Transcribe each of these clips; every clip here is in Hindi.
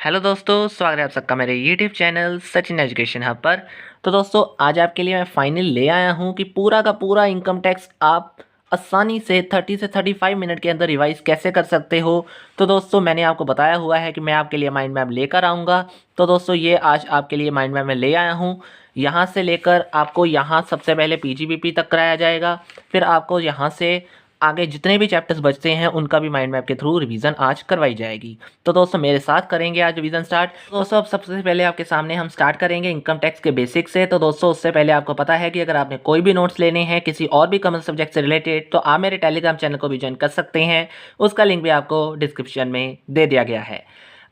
हेलो दोस्तों, स्वागत है आप सबका मेरे YouTube channel Sachin education hub पर। तो दोस्तों, आज आपके लिए मैं फाइनल ले आया हूं कि पूरा का पूरा इनकम टैक्स आप आसानी से 30 से 35 मिनट के अंदर रिवाइज कैसे कर सकते हो। तो दोस्तों, मैंने आपको बताया हुआ है कि मैं आपके लिए माइंड मैप लेकर आऊँगा। तो दोस्तों, ये आज आपके लिए माइंड मैप में ले आया हूँ। यहाँ से लेकर आपको यहाँ सबसे पहले पीजीबीपी तक कराया जाएगा। फिर आपको यहाँ से आगे जितने भी चैप्टर्स बचते हैं उनका भी माइंड मैप के थ्रू रिवीजन आज करवाई जाएगी। तो दोस्तों, मेरे साथ करेंगे आज रिवीजन स्टार्ट। दोस्तों, अब सबसे पहले आपके सामने हम स्टार्ट करेंगे इनकम टैक्स के बेसिक से। तो दोस्तों, उससे पहले आपको पता है कि अगर आपने कोई भी नोट्स लेने हैं किसी और भी कॉमन सब्जेक्ट से रिलेटेड, तो आप मेरे टेलीग्राम चैनल को भी ज्वाइन कर सकते हैं। उसका लिंक भी आपको डिस्क्रिप्शन में दे दिया गया है।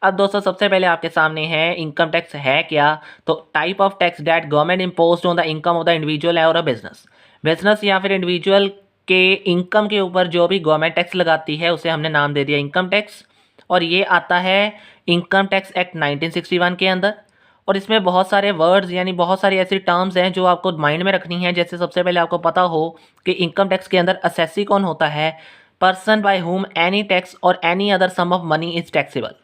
अब दोस्तों, सबसे पहले आपके सामने है इनकम टैक्स है क्या। तो type of tax that government imposed on the income of the individual और अ बिजनेस या फिर इंडिविजुअल के इनकम के ऊपर जो भी गवर्नमेंट टैक्स लगाती है उसे हमने नाम दे दिया इनकम टैक्स। और ये आता है इनकम टैक्स एक्ट 1961 के अंदर। और इसमें बहुत सारे वर्ड्स यानी बहुत सारी ऐसी टर्म्स हैं जो आपको माइंड में रखनी है। जैसे सबसे पहले आपको पता हो कि इनकम टैक्स के अंदर असेसी कौन होता है। Person by whom any tax or any other sum of money is taxable.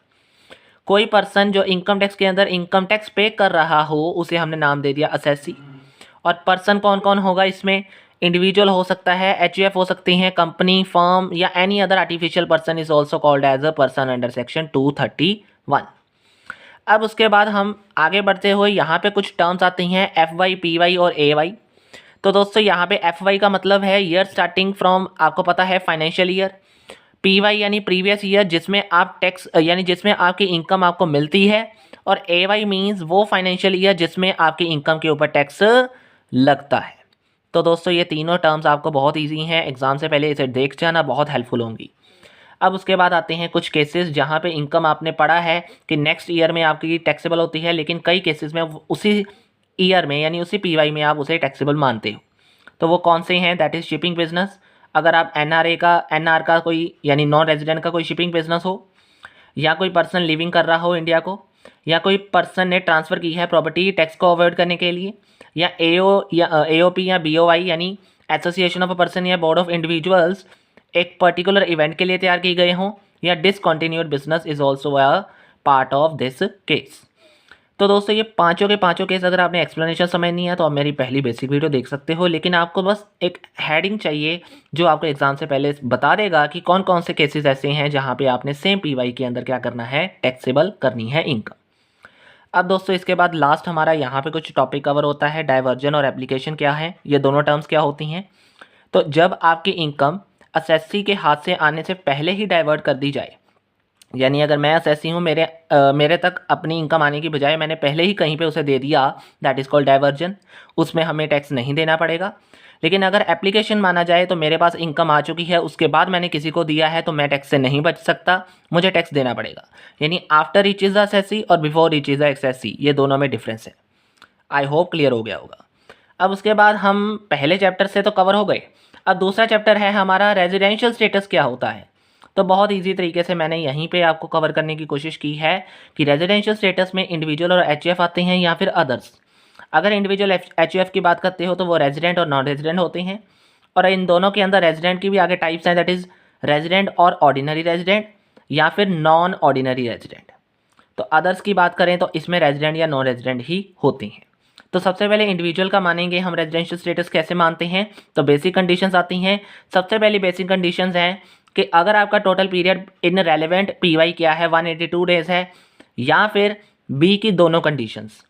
कोई पर्सन जो इनकम टैक्स के अंदर इनकम टैक्स पे कर रहा हो उसे हमने नाम दे दिया असेसी। और पर्सन कौन कौन होगा इसमें, इंडिविजुअल हो सकता है, एचयूएफ हो सकती हैं, कंपनी, फर्म या any other artificial person is also called as a person under section 231। अब उसके बाद हम आगे बढ़ते हुए यहाँ पे कुछ टर्म्स आती हैं एफ वाई, पी वाई और ए वाई। तो दोस्तों, यहाँ पे एफ वाई का मतलब है ईयर स्टार्टिंग फ्रॉम, आपको पता है, फाइनेंशियल ईयर। पी वाई यानी प्रीवियस ईयर जिसमें आप टैक्स यानी जिसमें आपकी इनकम आपको मिलती है। और ए वाई मीन्स वो फाइनेंशियल ईयर जिसमें आपकी इनकम के ऊपर टैक्स लगता है। तो दोस्तों, ये तीनों टर्म्स आपको बहुत इजी हैं, एग्जाम से पहले इसे देख जाना, बहुत हेल्पफुल होंगी। अब उसके बाद आते हैं कुछ केसेस जहाँ पे इनकम आपने पढ़ा है कि नेक्स्ट ईयर में आपकी टैक्सेबल होती है, लेकिन कई केसेस में उसी ईयर में यानी उसी पीवाई में आप उसे टैक्सेबल मानते हो। तो वो कौन से हैं, दैट इज़ शिपिंग बिजनेस। अगर आप एनआर का कोई यानी नॉन रेजिडेंट का कोई शिपिंग बिजनेस हो, या कोई पर्सन लिविंग कर रहा हो इंडिया को, या कोई पर्सन ने ट्रांसफ़र की है प्रॉपर्टी टैक्स को अवॉइड करने के लिए, या एओपी या बीओआई यानी एसोसिएशन ऑफ अ पर्सन या बोर्ड ऑफ इंडिविजुअल्स एक पर्टिकुलर इवेंट के लिए तैयार किए गए हों, या discontinued business is also a part of this case. तो दोस्तों, ये पांचों के पांचों केस अगर आपने एक्सप्लेनेशन समझनी है तो आप मेरी पहली बेसिक वीडियो देख सकते हो। लेकिन आपको बस एक हेडिंग चाहिए जो आपको एग्जाम से पहले बता देगा कि कौन कौन से केसेस ऐसे हैं जहां पे आपने सेम पीवाई के अंदर क्या करना है, टैक्सेबल करनी है इनकम। अब दोस्तों, इसके बाद लास्ट हमारा यहाँ पे कुछ टॉपिक कवर होता है, डाइवर्जन और एप्लीकेशन क्या है, ये दोनों टर्म्स क्या होती हैं। तो जब आपकी इनकम असेसी के हाथ से आने से पहले ही डाइवर्ट कर दी जाए, यानी अगर मैं असेसी हूँ, मेरे तक अपनी इनकम आने की बजाय मैंने पहले ही कहीं पे उसे दे दिया, दैट इज़ कॉल्ड डाइवर्जन। उसमें हमें टैक्स नहीं देना पड़ेगा। लेकिन अगर एप्लीकेशन माना जाए तो मेरे पास इनकम आ चुकी है, उसके बाद मैंने किसी को दिया है, तो मैं टैक्स से नहीं बच सकता, मुझे टैक्स देना पड़ेगा। यानी आफ्टर रीच इज़ असेसी और बिफोर रीच इज़ एक्सेसी, ये दोनों में डिफरेंस है। आई होप क्लियर हो गया होगा। अब उसके बाद हम पहले चैप्टर से तो कवर हो गए। अब दूसरा चैप्टर है हमारा रेजिडेंशियल स्टेटस क्या होता है। तो बहुत इजी तरीके से मैंने यहीं पे आपको कवर करने की कोशिश की है कि रेजिडेंशियल स्टेटस में इंडिविजुअल और एचयूएफ आते हैं या फिर अदर्स। अगर इंडिविजुअल एचयूएफ की बात करते हो तो वो रेजिडेंट और नॉन रेजिडेंट होते हैं। और इन दोनों के अंदर रेजिडेंट की भी आगे टाइप्स हैं, दैट इज़ रेजिडेंट और ऑर्डिनरी रेजिडेंट या फिर नॉन ऑर्डिनरी रेजिडेंट। तो अदर्स की बात करें तो इसमें रेजिडेंट या नॉन रेजिडेंट ही होते हैं। तो सबसे पहले इंडिविजुअल का मानेंगे हम रेजिडेंशियल स्टेटस कैसे मानते हैं। तो बेसिक कंडीशंस आती हैं। सबसे पहली बेसिक कंडीशंस हैं कि अगर आपका total period in relevant PY क्या है 182 डेज है, या फिर बी की दोनों कंडीशंस।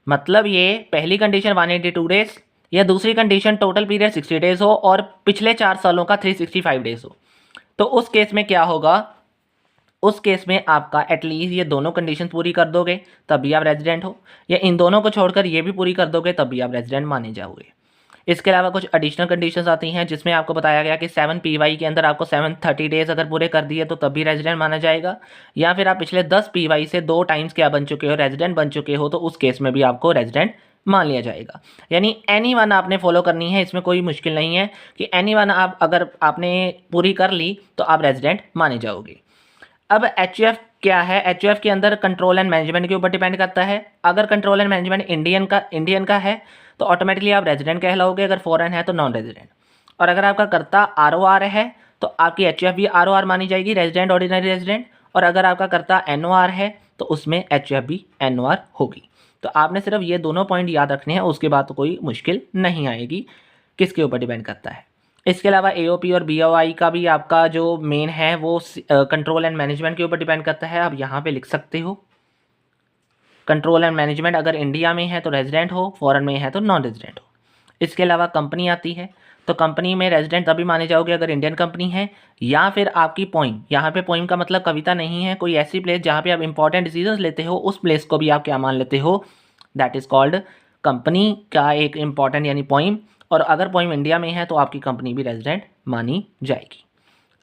मतलब ये पहली कंडीशन 182 डेज या दूसरी कंडीशन टोटल पीरियड 60 डेज हो और पिछले 4 सालों का 365 डेज हो। तो उस केस में क्या होगा, उस केस में आपका एटलीस्ट ये दोनों कंडीशन पूरी कर दोगे तब भी आप रेजिडेंट हो, या इन दोनों को छोड़कर ये भी पूरी कर दोगे तब भी आप रेजिडेंट माने जाओगे। इसके अलावा कुछ एडिशनल कंडीशंस आती हैं जिसमें आपको बताया गया कि 7 पीवाई के अंदर आपको 730 डेज अगर पूरे कर दिए तो तब भी रेजिडेंट माना जाएगा, या फिर आप पिछले 10 पीवाई से 2 टाइम्स क्या बन चुके हो, रेजिडेंट बन चुके हो, तो उस केस में भी आपको रेजिडेंट मान लिया जाएगा। यानी एनी वन आपने फॉलो करनी है, इसमें कोई मुश्किल नहीं है कि एनी वन आप अगर आपने पूरी कर ली तो आप रेजिडेंट माने जाओगे। अब एचयूएफ क्या है, एचयूएफ के अंदर कंट्रोल एंड मैनेजमेंट के ऊपर डिपेंड करता है। अगर कंट्रोल एंड मैनेजमेंट इंडियन का है तो ऑटोमेटिकली आप रेजिडेंट कहलाओगे, अगर फॉरेन है तो नॉन रेजिडेंट। और अगर आपका कर्ता आरओआर है तो आपकी एचयूएफ भी आरओआर मानी जाएगी, रेजिडेंट ऑर्डिनरी रेजिडेंट। और अगर आपका कर्ता एनओआर है तो तो उसमें HUF भी NOR होगी। तो आपने सिर्फ ये दोनों पॉइंट याद रखने हैं, उसके बाद तो कोई मुश्किल नहीं आएगी। किसके ऊपर डिपेंड करता है। इसके अलावा AOP और BOI का भी आपका जो मेन है वो कंट्रोल एंड मैनेजमेंट के ऊपर डिपेंड करता है। आप यहाँ पे लिख सकते हो कंट्रोल एंड मैनेजमेंट अगर इंडिया में है तो रेजिडेंट हो, फॉरेन में है तो नॉन रेजिडेंट हो। इसके अलावा कंपनी आती है, तो कंपनी में रेजिडेंट तभी माने जाओगे अगर इंडियन कंपनी है, या फिर आपकी पोइम, यहाँ पे पोइम का मतलब कविता नहीं है, कोई ऐसी प्लेस जहाँ पे आप इंपॉर्टेंट डिसीजंस लेते हो, उस प्लेस को भी आप क्या मान लेते हो, दैट इज़ कॉल्ड कंपनी का एक इंपॉर्टेंट यानी पोइम। और अगर पोइम इंडिया में है तो आपकी कंपनी भी रेजिडेंट मानी जाएगी।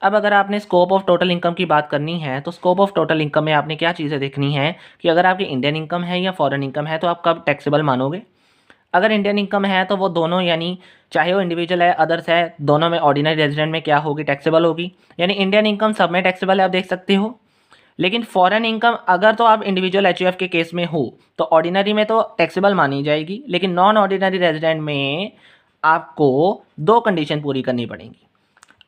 अब अगर आपने स्कोप ऑफ टोटल इनकम की बात करनी है तो स्कोप ऑफ टोटल इनकम में आपने क्या चीज़ें देखनी है कि अगर आपकी इंडियन इनकम है या फॉरेन इनकम है तो आप कब टैक्सेबल मानोगे। अगर इंडियन इनकम है तो वो दोनों यानी चाहे वो इंडिविजुअल है अदर्स है, दोनों में ऑर्डिनरी रेजिडेंट में क्या होगी, टैक्सेबल होगी। यानी इंडियन इनकम सब में टैक्सेबल है, आप देख सकते हो। लेकिन फॉरेन इनकम अगर तो आप इंडिविजुअल HUF के केस में हो तो ऑर्डिनरी में तो टैक्सेबल मानी जाएगी, लेकिन नॉन ऑर्डिनरी रेजिडेंट में आपको 2 कंडीशन पूरी करनी पड़ेंगी।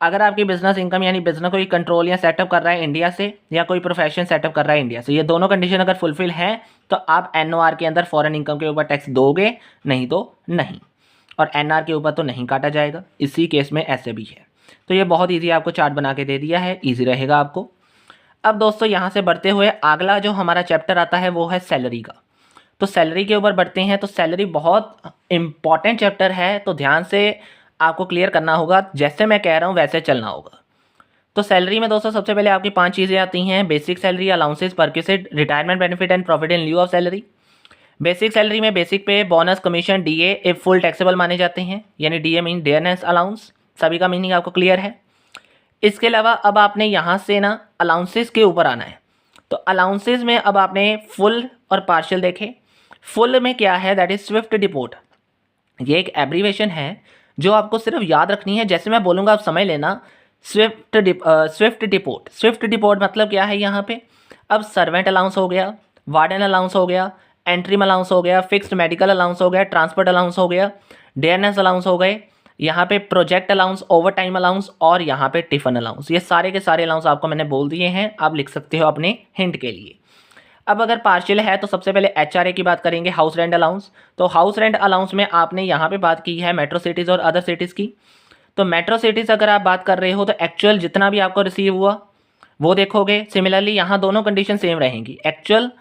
अगर आपकी बिजनेस इनकम यानी बिजनेस कोई कंट्रोल या सेटअप कर रहा है इंडिया से, या कोई प्रोफेशन सेटअप कर रहा है इंडिया से, ये दोनों कंडीशन अगर फुलफिल हैं तो आप NOR के अंदर फॉरेन इनकम के ऊपर टैक्स दोगे, नहीं तो नहीं। और NR के ऊपर तो नहीं काटा जाएगा, इसी केस में ऐसे भी है। तो ये बहुत ईजी आपको चार्ट बना के दे दिया है, ईजी रहेगा आपको। अब दोस्तों यहाँ से बढ़ते हुए अगला जो हमारा चैप्टर आता है वो है सैलरी का। तो सैलरी के ऊपर बढ़ते हैं। तो सैलरी बहुत इंपॉर्टेंट चैप्टर है, तो ध्यान से आपको क्लियर करना होगा, जैसे मैं कह रहा हूँ वैसे चलना होगा। तो सैलरी में दोस्तों सबसे पहले आपकी 5 चीज़ें आती हैं। Basic salary, allowances, perquisite, retirement benefit and profit in lieu of salary. Basic salary में बेसिक पे, bonus, commission, DA a full taxable माने जाते हैं, यानी DA मीन डेयरनेस अलाउंस। सभी का मीनिंग आपको क्लियर है। इसके अलावा अब आपने यहाँ से ना अलाउंसेस के ऊपर आना है। तो अलाउंसेस में अब आपने फुल और पार्शियल देखे। फुल में क्या है, दैट इज स्विफ्ट डिपोर्ट। ये एक एब्रीवेशन है जो आपको सिर्फ याद रखनी है, जैसे मैं बोलूँगा आप समझ लेना। स्विफ्ट डिपोर्ट, स्विफ्ट डिपोर्ट मतलब क्या है यहाँ पे। अब सर्वेंट अलाउंस हो गया, वार्डन अलाउंस हो गया, एंट्रीम अलाउंस हो गया, फिक्स्ड मेडिकल अलाउंस हो गया, ट्रांसपोर्ट अलाउंस हो गया, डेयरनेस अलाउंस हो गए, यहाँ पे project allowance, over time allowance और यहाँ पे टिफिन अलाउंस। ये सारे के सारे अलाउंस आपको मैंने बोल दिए हैं, आप लिख सकते हो अपने हिंट के लिए। अब अगर पार्शियल है तो सबसे पहले HRA की बात करेंगे, हाउस रेंट अलाउंस। तो हाउस रेंट अलाउंस में आपने यहाँ पे बात की है मेट्रो सिटीज़ और अदर सिटीज़ की। तो मेट्रो सिटीज़ अगर आप बात कर रहे हो तो एक्चुअल जितना भी आपको रिसीव हुआ वो देखोगे। सिमिलरली यहाँ दोनों कंडीशन सेम रहेंगी, एक्चुअल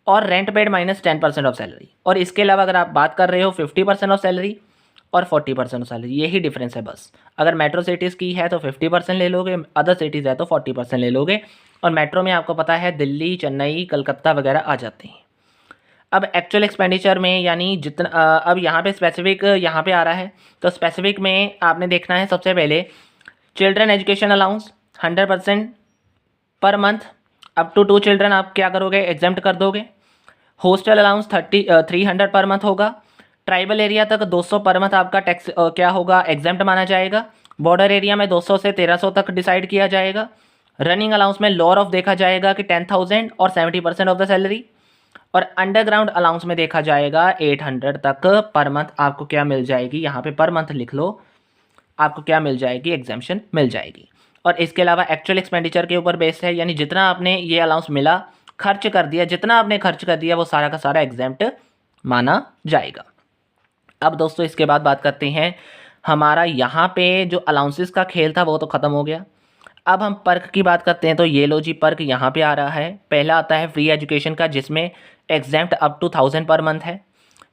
और rent paid minus 10% of salary. और इसके अलावा अगर आप बात कर रहे हो 50% ऑफ सैलरी और 40% ऑफ सैलरी, यही डिफरेंस है बस। अगर मेट्रो सिटीज़ की है तो 50% ले लोगे, अदर सिटीज़ है तो 40% ले लोगे। और मेट्रो में आपको पता है दिल्ली, चेन्नई, कलकत्ता वगैरह आ जाते हैं। अब एक्चुअल एक्सपेंडिचर में यानी जितना अब यहाँ पे स्पेसिफिक यहाँ पे आ रहा है, तो स्पेसिफिक में आपने देखना है सबसे पहले children education allowance 100% per month, up to 2 children आप क्या करोगे, एग्जेम्प्ट कर दोगे। हॉस्टल अलाउंस 300 पर मंथ होगा। ट्राइबल एरिया तक 200 पर मंथ आपका टैक्स क्या होगा, एग्जेम्प्ट माना जाएगा। बॉर्डर एरिया में 200 से 1300 तक डिसाइड किया जाएगा। रनिंग अलाउंस में लोअर ऑफ देखा जाएगा कि 10,000 और 70% ऑफ द सैलरी। और अंडरग्राउंड अलाउंस में देखा जाएगा 800 तक पर मंथ आपको क्या मिल जाएगी, यहाँ पे पर मंथ लिख लो, आपको क्या मिल जाएगी, एग्जाम्शन मिल जाएगी। और इसके अलावा एक्चुअल एक्सपेंडिचर के ऊपर बेस्ड है, यानी जितना आपने ये अलाउंस मिला, खर्च कर दिया, जितना आपने खर्च कर दिया वो सारा का सारा एग्जेम्प्ट माना जाएगा। अब दोस्तों इसके बाद बात करते हैं, हमारा यहाँ पे जो अलाउंसेस का खेल था वो तो ख़त्म हो गया। अब हम पर्क की बात करते हैं। तो ये लो जी, पर्क यहाँ पे आ रहा है। पहला आता है फ्री एजुकेशन का, जिसमें exempt up to 1000 per month है।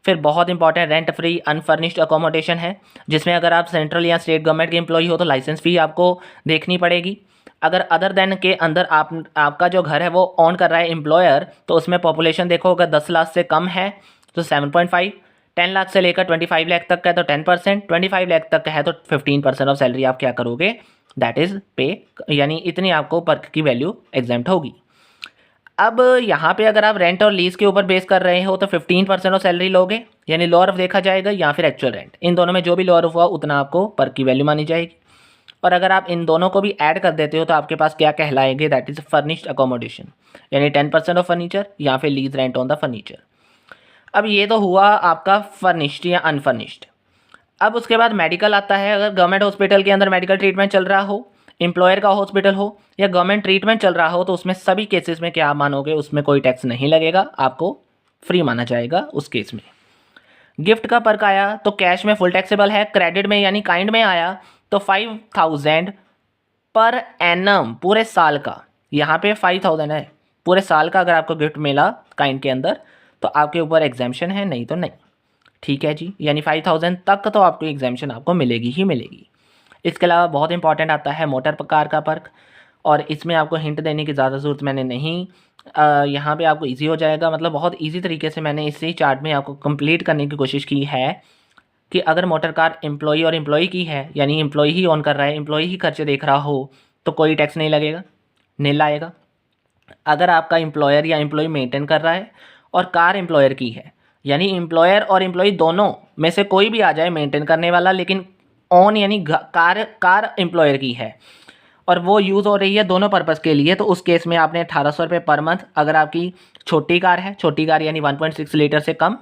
फिर बहुत important rent free unfurnished accommodation है, जिसमें अगर आप सेंट्रल या स्टेट गवर्नमेंट के एम्प्लॉई हो तो लाइसेंस फी आपको देखनी पड़ेगी। अगर अदर देन के अंदर आपका जो घर है वो ऑन कर रहा है एम्प्लॉयर, तो उसमें पॉपुलेशन देखो अगर 10 लाख से कम है तो 7.5, 10 लाख से लेकर 25 लाख तक का है तो 10%, 25 लाख तक का है तो 15% ऑफ सैलरी आप क्या करोगे, दैट इज़ पे, यानी इतनी आपको पर्क की वैल्यू एग्जेम्प्ट होगी। अब यहाँ पे अगर आप रेंट और लीज के ऊपर बेस कर रहे हो तो 15% ऑफ सैलरी लोगे, यानी लोअर ऑफ देखा जाएगा या फिर एक्चुअल रेंट, इन दोनों में जो भी लोअर हुआ उतना आपको पर्क की वैल्यू मानी जाएगी। और अगर आप इन दोनों को भी ऐड कर देते हो तो आपके पास क्या कहलाएंगे, दैट इज़ फर्निश्ड अकोमोडेशन, यानी 10% ऑफ फर्नीचर या फिर lease rent on the furniture. अब ये तो हुआ आपका फर्निश्ड या अनफर्निश्ड। अब उसके बाद मेडिकल आता है। अगर गवर्नमेंट हॉस्पिटल के अंदर मेडिकल ट्रीटमेंट चल रहा हो, एम्प्लॉयर का हॉस्पिटल हो या गवर्नमेंट ट्रीटमेंट चल रहा हो तो उसमें सभी केसेस में क्या मानोगे, उसमें कोई टैक्स नहीं लगेगा, आपको फ्री माना जाएगा उस केस में। गिफ्ट का पर्क आया तो कैश में फुल टैक्सेबल है, क्रेडिट में यानी काइंड में आया तो 5000 पर एनम पूरे साल का, यहाँ पे 5000 है पूरे साल का। अगर आपको गिफ्ट मिला काइंड के अंदर तो आपके ऊपर एग्जाम्पशन है, नहीं तो नहीं। ठीक है जी, यानी 5000 तक तो आपको एग्जाम्पशन आपको मिलेगी ही मिलेगी। इसके अलावा बहुत इंपॉर्टेंट आता है मोटर कार का पर्क, और इसमें आपको हिंट देने की ज़्यादा ज़रूरत मैंने नहीं, यहाँ पे आपको इजी हो जाएगा, मतलब बहुत इजी तरीके से मैंने इसी चार्ट में आपको कंप्लीट करने की कोशिश की है कि अगर मोटर कार एम्प्लॉई और एम्प्लॉई की है, यानी एम्प्लॉई ही ऑन कर रहा है, एम्प्लॉई ही खर्चे देख रहा हो, तो कोई टैक्स नहीं लगेगा, नील आएगा। अगर आपका एम्प्लॉयर या एम्प्लॉई मेंटेन कर रहा है और कार एम्प्लॉयर की है, यानी एम्प्लॉयर और एम्प्लॉई दोनों में से कोई भी आ जाए मेंटेन करने वाला, लेकिन ऑन यानी कार एम्प्लॉयर की है और वो यूज़ हो रही है दोनों पर्पज़ के लिए, तो उस केस में आपने 1800 रुपये पर मंथ, अगर आपकी छोटी कार है, छोटी कार यानी 1.6 लीटर से कम,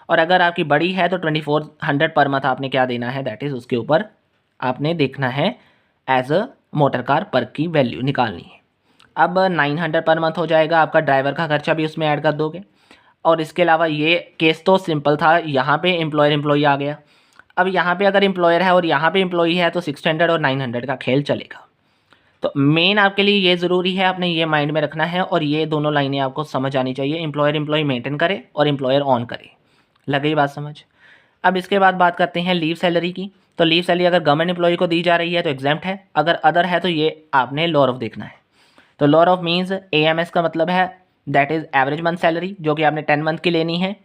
और अगर आपकी बड़ी है तो 2400 पर मंथ आपने क्या देना है, दैट इज़ उसके ऊपर आपने देखना है as a motor car perk की वैल्यू निकालनी है। अब 900 पर मंथ हो जाएगा, आपका ड्राइवर का खर्चा भी उसमें ऐड कर दोगे। और इसके अलावा ये केस तो सिंपल था, यहाँ पे एम्प्लॉयर एम्प्लॉई आ गया। अब यहाँ पे अगर एम्प्लॉयर है और यहाँ पे एम्प्लॉई है तो 600 और 900 का खेल चलेगा। तो मेन आपके लिए ये ज़रूरी है, आपने ये माइंड में रखना है और ये दोनों लाइनें आपको समझ आनी चाहिए, एम्प्लॉयर एम्प्लॉई मेंटेन करे और एम्प्लॉयर ऑन करे। लगे बात समझ। अब इसके बाद बात करते हैं लीव सैलरी की। तो लीव सैलरी अगर गवर्नमेंट एम्प्लॉई को दी जा रही है तो एग्जाम्प्ट है, अगर अदर है तो ये आपने लॉर ऑफ देखना है। तो लॉर ऑफ मीन्स AMS का मतलब है that is average month salary, जो कि आपने 10 मंथ की लेनी है।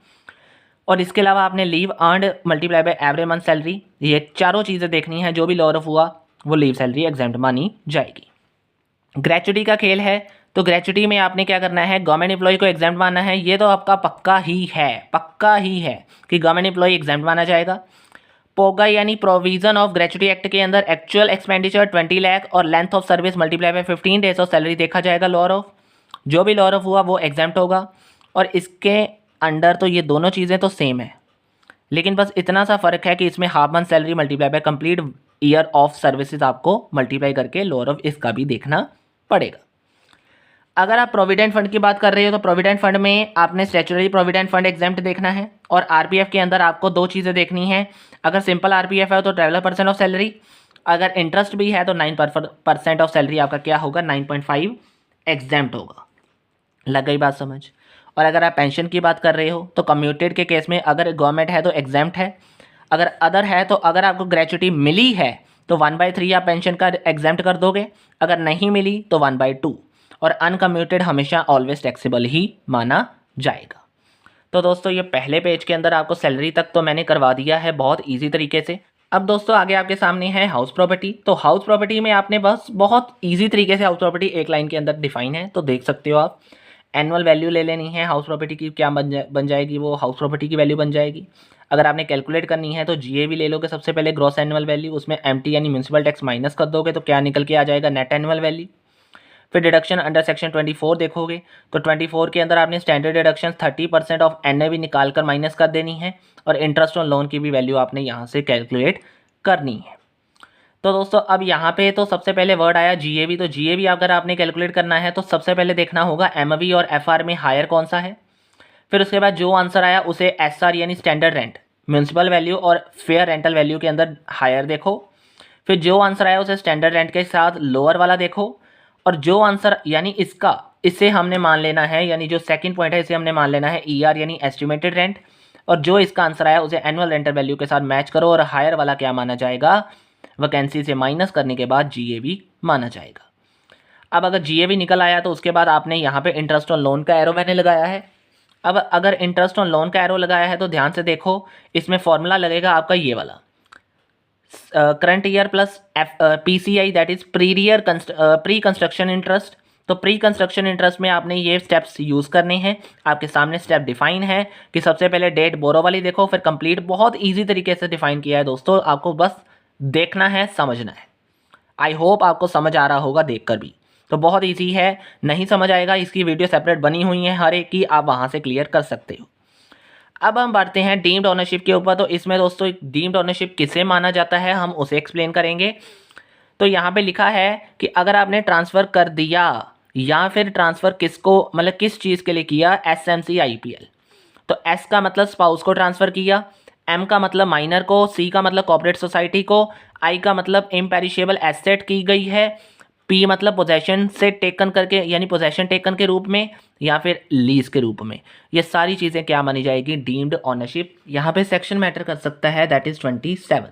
और इसके अलावा आपने leave earned multiply by average month salary, ये चारों चीज़ें देखनी है। जो भी लॉर ऑफ हुआ वो लीव सैलरी एग्जाम्प्ट मानी जाएगी। ग्रेचुटी का खेल है, तो ग्रेचुटी में आपने क्या करना है, गवर्नमेंट एम्प्लॉय को एग्जाम्प्ट मानना है। ये तो आपका पक्का ही है, पक्का ही है कि गवर्नमेंट एम्प्लॉय एग्जाम्प्ट माना जाएगा। पोगा यानी प्रोविजन ऑफ ग्रेचुटी एक्ट के अंदर एक्चुअल एक्सपेंडिचर 20 लाख और length of service multiply by 15 days of salary देखा जाएगा लॉर ऑफ। जो भी लॉर ऑफ हुआ वो एग्जाम्प्ट होगा। और इसके अंडर तो ये दोनों चीज़ें तो सेम है, लेकिन बस इतना सा फ़र्क है कि इसमें half month salary multiply by complete year of services आपको मल्टीप्लाई करके लॉर ऑफ इसका भी देखना पड़ेगा। अगर आप प्रोविडेंट फंड की बात कर रहे हो तो प्रोविडेंट फंड में आपने स्टैट्यूटरी प्रोविडेंट फंड एग्जाम्प्ट देखना है, और RPF के अंदर आपको दो चीज़ें देखनी है। अगर सिंपल RPF है तो 12% ऑफ सैलरी, अगर इंटरेस्ट भी है तो 9% ऑफ सैलरी आपका क्या होगा, 9.5 एग्जाम्प्ट होगा। लग गई बात समझ। और अगर आप पेंशन की बात कर रहे हो तो कम्यूटेड के केस में अगर गवर्नमेंट है तो एग्जाम्प्ट है, अगर अदर है तो अगर आपको ग्रेचुटी मिली है तो 1/3 आप पेंशन का एग्जाम्प्ट कर दोगे, अगर नहीं मिली तो 1/2, और अनकम्यूटेड हमेशा ऑलवेज टैक्सेबल ही माना जाएगा। तो दोस्तों ये पहले पेज के अंदर आपको सैलरी तक तो मैंने करवा दिया है बहुत ईजी तरीके से। अब दोस्तों आगे आपके सामने है हाउस प्रॉपर्टी। तो हाउस प्रॉपर्टी में आपने बस बहुत ईजी तरीके से हाउस प्रॉपर्टी एक लाइन के अंदर डिफाइन है, तो देख सकते हो आप। एनुअल वैल्यू ले लेनी है हाउस प्रॉपर्टी की, क्या बन जाएगी, वो हाउस प्रॉपर्टी की वैल्यू बन जाएगी। अगर आपने कैलकुलेट करनी है तो GAV ले लोगे सबसे पहले, ग्रॉस एनुअल वैल्यू, उसमें MT यानी म्यूनसिपल टैक्स माइनस कर दोगे तो क्या निकल के आ जाएगा, नेट एनुअल वैल्यू। फिर डिडक्शन अंडर सेक्शन 24 देखोगे तो 24 के अंदर आपने स्टैंडर्ड डिडक्शन 30% ऑफ NAV निकाल कर माइनस कर देनी है, और इंटरेस्ट ऑन लोन की भी वैल्यू आपने यहाँ से कैलकुलेट करनी है। तो दोस्तों अब यहाँ पे तो सबसे पहले वर्ड आया GAV, तो GAV अगर आपने कैलकुलेट करना है तो सबसे पहले देखना होगा MV और FR में हायर कौन सा है। फिर उसके बाद जो आंसर आया उसे SR यानी स्टैंडर्ड रेंट, म्यूनसिपल वैल्यू और फेयर रेंटल वैल्यू के अंदर हायर देखो। फिर जो आंसर आया उसे स्टैंडर्ड रेंट के साथ लोअर वाला देखो, और जो आंसर यानी इसे हमने मान लेना है, यानी जो सेकंड पॉइंट है इसे हमने मान लेना है ER यानी एस्टिमेटेड रेंट, और जो इसका आंसर आया उसे एनुअल रेंटल वैल्यू के साथ मैच करो, और हायर वाला क्या माना जाएगा, वैकेंसी से माइनस करने के बाद GAV माना जाएगा। अब अगर GAV निकल आया तो उसके बाद आपने यहाँ पे इंटरेस्ट ऑन लोन का एरो मैंने लगाया है। अब अगर इंटरेस्ट ऑन लोन का एरो लगाया है तो ध्यान से देखो, इसमें फॉर्मूला लगेगा आपका ये वाला, current year plus PCI that is pre construction interest. तो प्री कंस्ट्रक्शन इंटरेस्ट में आपने ये स्टेप्स यूज़ करने हैं, आपके सामने स्टेप डिफाइन है कि सबसे पहले डेट बोरो वाली देखो, फिर कंप्लीट, बहुत इजी तरीके से डिफाइन किया है दोस्तों, आपको बस देखना है, समझना है। आई होप आपको समझ आ रहा होगा देखकर भी, तो बहुत इजी है। नहीं समझ आएगा, इसकी वीडियो सेपरेट बनी हुई है हर एक की, आप वहाँ से क्लियर कर सकते हो। अब हम बढ़ते हैं डीम्ड ओनरशिप के ऊपर। तो इसमें दोस्तों डीम्ड ओनरशिप किसे माना जाता है हम उसे एक्सप्लेन करेंगे। तो यहाँ पे लिखा है कि अगर आपने ट्रांसफ़र कर दिया या फिर ट्रांसफ़र किसको मतलब किस चीज़ के लिए किया, एसएमसी आईपीएल। तो एस का मतलब स्पाउस को ट्रांसफ़र किया, एम का मतलब माइनर को, सी का मतलब कॉर्पोरेट सोसाइटी को, आई का मतलब इम्पेरिशेबल एसेट की गई है, पी मतलब पोजेशन से टेकन करके यानी पोजेशन टेकन के रूप में या फिर लीज के रूप में। ये सारी चीज़ें क्या मानी जाएगी, डीम्ड ऑनरशिप। यहाँ पे सेक्शन मैटर कर सकता है, दैट इज़ 27।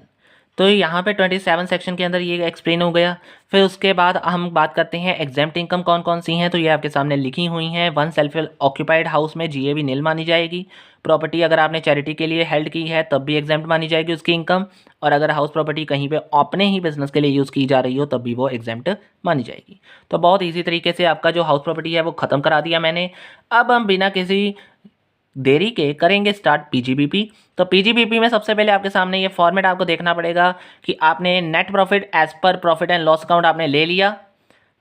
तो यहाँ पे 27 सेक्शन के अंदर ये एक्सप्लेन हो गया। फिर उसके बाद हम बात करते हैं एग्जेम्प्ट इनकम कौन कौन सी हैं। तो ये आपके सामने लिखी हुई हैं। वन सेल्फ ऑक्यूपाइड हाउस में जीएवी नील मानी जाएगी। प्रॉपर्टी अगर आपने चैरिटी के लिए हेल्ड की है तब भी एग्जेम्प्ट मानी जाएगी उसकी इनकम। और अगर हाउस प्रॉपर्टी कहीं पे अपने ही बिजनेस के लिए यूज़ की जा रही हो तब भी वो एग्जेम्प्ट मानी जाएगी। तो बहुत ईजी तरीके से आपका जो हाउस प्रॉपर्टी है वो ख़त्म करा दिया मैंने। अब हम बिना किसी देरी के करेंगे स्टार्ट पीजीबीपी। तो पीजीबीपी में सबसे पहले आपके सामने ये फॉर्मेट आपको देखना पड़ेगा कि आपने नेट प्रॉफिट एज पर प्रॉफिट एंड लॉस अकाउंट आपने ले लिया,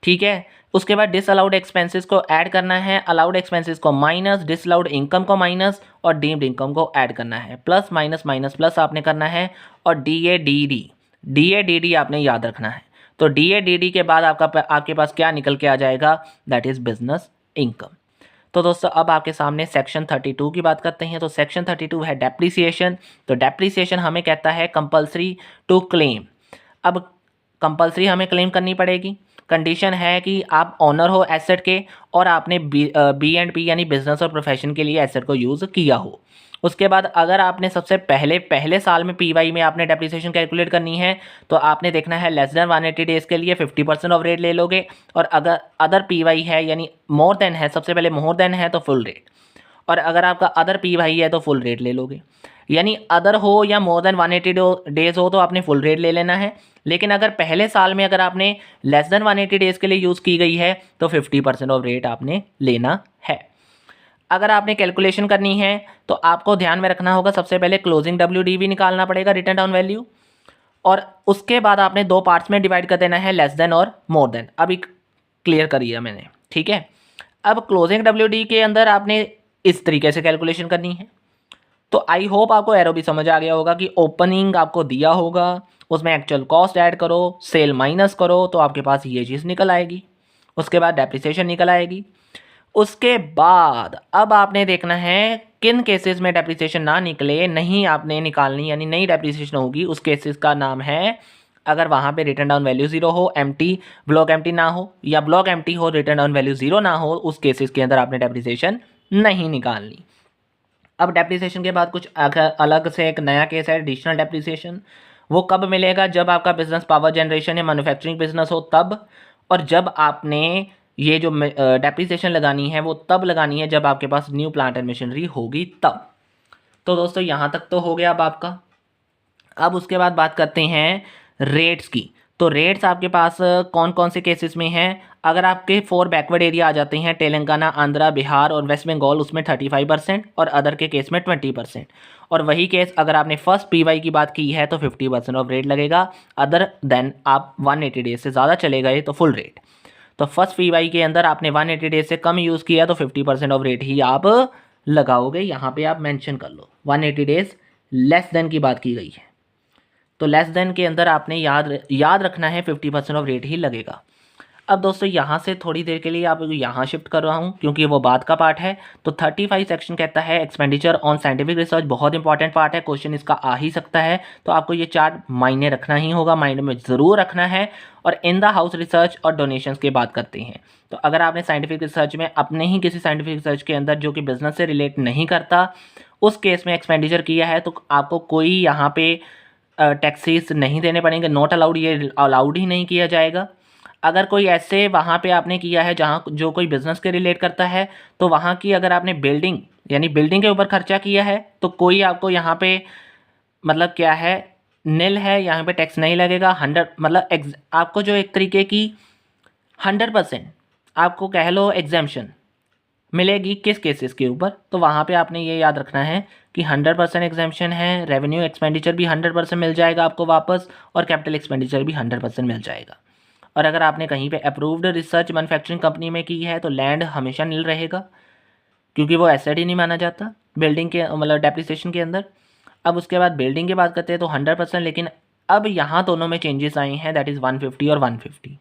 ठीक है। उसके बाद डिसअलाउड एक्सपेंसेस को ऐड करना है, अलाउड एक्सपेंसेस को माइनस, डिसअलाउड इनकम को माइनस और डीम्ड इनकम को ऐड करना है। प्लस माइनस माइनस प्लस आपने करना है और डीएडीडी आपने याद रखना है। तो डीएडीडी के बाद आपके पास क्या निकल के आ जाएगा, दैट इज़ बिजनेस इनकम। तो दोस्तों अब आपके सामने सेक्शन 32 की बात करते हैं। तो सेक्शन 32 है डेप्रीसिएशन। तो डेप्रीसिएशन हमें कहता है कंपलसरी टू क्लेम। अब कंपलसरी हमें क्लेम करनी पड़ेगी। कंडीशन है कि आप ऑनर हो एसेट के और आपने बी&पी यानी बिजनेस और प्रोफेशन के लिए एसेट को यूज़ किया हो। उसके बाद अगर आपने सबसे पहले साल में पीवाई में आपने डेप्रिसिएशन कैलकुलेट करनी है तो आपने देखना है लेस देन 180 डेज़ के लिए 50% ऑफ रेट ले लोगे। और अगर अदर पीवाई है यानी मोर देन है, सबसे पहले मोर देन है तो फुल रेट, और अगर आपका अदर पीवाई है तो फुल रेट ले लोगे। यानी अदर हो या मोर देन 180 डेज़ हो तो आपने फुल रेट ले लेना है। लेकिन अगर पहले साल में अगर आपने लेस देन 180 डेज़ के लिए यूज़ की गई है तो 50% ऑफ रेट आपने लेना है। अगर आपने कैलकुलेशन करनी है तो आपको ध्यान में रखना होगा, सबसे पहले क्लोजिंग WDV निकालना पड़ेगा, रिटर्न डाउन वैल्यू, और उसके बाद आपने दो पार्ट्स में डिवाइड कर देना है, लेस देन और मोर देन। अभी क्लियर करिए मैंने, ठीक है। अब क्लोजिंग WD के अंदर आपने इस तरीके से कैलकुलेशन करनी है। तो आई होप आपको एरो भी समझ आ गया होगा कि ओपनिंग आपको दिया होगा, उसमें एक्चुअल कॉस्ट ऐड करो, सेल माइनस करो तो आपके पास ये चीज़ निकल आएगी। उसके बाद डेप्रिसिएशन निकल आएगी। उसके बाद अब आपने देखना है किन केसेस में डेप्रिसिएशन ना निकले, नहीं आपने निकालनी यानी नई डेप्रिसिएशन होगी। उस केसेस का नाम है, अगर वहाँ पे रिटर्न डाउन वैल्यू 0 हो, एम्प्टी ब्लॉक एम्प्टी ना हो, या ब्लॉक एम्प्टी हो रिटर्न डाउन वैल्यू 0 ना हो, उस केसेस के अंदर आपने डेप्रिसिएशन नहीं निकालनी। अब डेप्रिसिएशन के बाद कुछ अलग से एक नया केस है एडिशनल डेप्रिसिएशन। वो कब मिलेगा, जब आपका बिजनेस पावर जनरेशन या मैन्युफैक्चरिंग बिजनेस हो तब, और जब आपने ये जो डेप्रिसिएशन लगानी है वो तब लगानी है जब आपके पास न्यू प्लांट एंड मशीनरी होगी तब। तो दोस्तों यहाँ तक तो हो गया अब आपका। अब उसके बाद बात करते हैं रेट्स की। तो रेट्स आपके पास कौन कौन से केसेस में हैं। अगर आपके 4 बैकवर्ड एरिया आ जाते हैं, तेलंगाना, आंध्रा, बिहार और वेस्ट बंगाल, उसमें 35% और अदर के केस में 20%। और वही केस अगर आपने फर्स्ट पीवाई की बात की है तो 50% ऑफ रेट लगेगा। अदर देन आप 180 डेज से ज़्यादा चले गए तो फुल रेट। तो फर्स्ट पीवाई के अंदर आपने 180 डेज से कम यूज़ किया तो 50% ऑफ रेट ही आप लगाओगे। यहाँ पे आप मेंशन कर लो 180 डेज लेस देन की बात की गई है। तो लेस देन के अंदर आपने याद रखना है 50% ऑफ रेट ही लगेगा। अब दोस्तों यहाँ से थोड़ी देर के लिए आप यहाँ शिफ्ट कर रहा हूँ क्योंकि वो बाद का पार्ट है। तो 35 सेक्शन कहता है एक्सपेंडिचर ऑन साइंटिफिक रिसर्च, बहुत इंपॉर्टेंट पार्ट है, क्वेश्चन इसका आ ही सकता है। तो आपको ये चार्ट मायने रखना ही होगा, माइंड में ज़रूर रखना है। और इन द हाउस रिसर्च और डोनेशंस की बात करते हैं। तो अगर आपने साइंटिफिक रिसर्च में अपने ही किसी साइंटिफिक रिसर्च के अंदर जो कि बिजनेस से रिलेट नहीं करता उस केस में एक्सपेंडिचर किया है तो आपको कोई यहाँ पे टैक्सेस नहीं देने पड़ेंगे, नॉट अलाउड, ये अलाउड ही नहीं किया जाएगा। अगर कोई ऐसे वहाँ पे आपने किया है जहाँ जो कोई बिज़नेस के रिलेट करता है तो वहाँ की अगर आपने बिल्डिंग यानी बिल्डिंग के ऊपर खर्चा किया है तो कोई आपको यहाँ पे मतलब क्या है, नील है, यहाँ पे टैक्स नहीं लगेगा। 100 मतलब आपको जो एक तरीके की 100% आपको कह लो एग्जेम्पशन मिलेगी किस केसेस के ऊपर। तो वहाँ पे आपने ये याद रखना है कि 100% एग्जेम्पशन है, रेवेन्यू एक्सपेंडिचर भी 100% मिल जाएगा आपको वापस, और कैपिटल एक्सपेंडिचर भी 100% मिल जाएगा। और अगर आपने कहीं पे अप्रूव्ड रिसर्च मैन्युफैक्चरिंग कंपनी में की है तो लैंड हमेशा नील रहेगा क्योंकि वो एसेट ही नहीं माना जाता बिल्डिंग के मतलब डेप्रिसिएशन के अंदर। अब उसके बाद बिल्डिंग की बात करते हैं तो 100%, लेकिन अब यहाँ दोनों में चेंजेस आए हैं, दैट इज़ 150 और 150।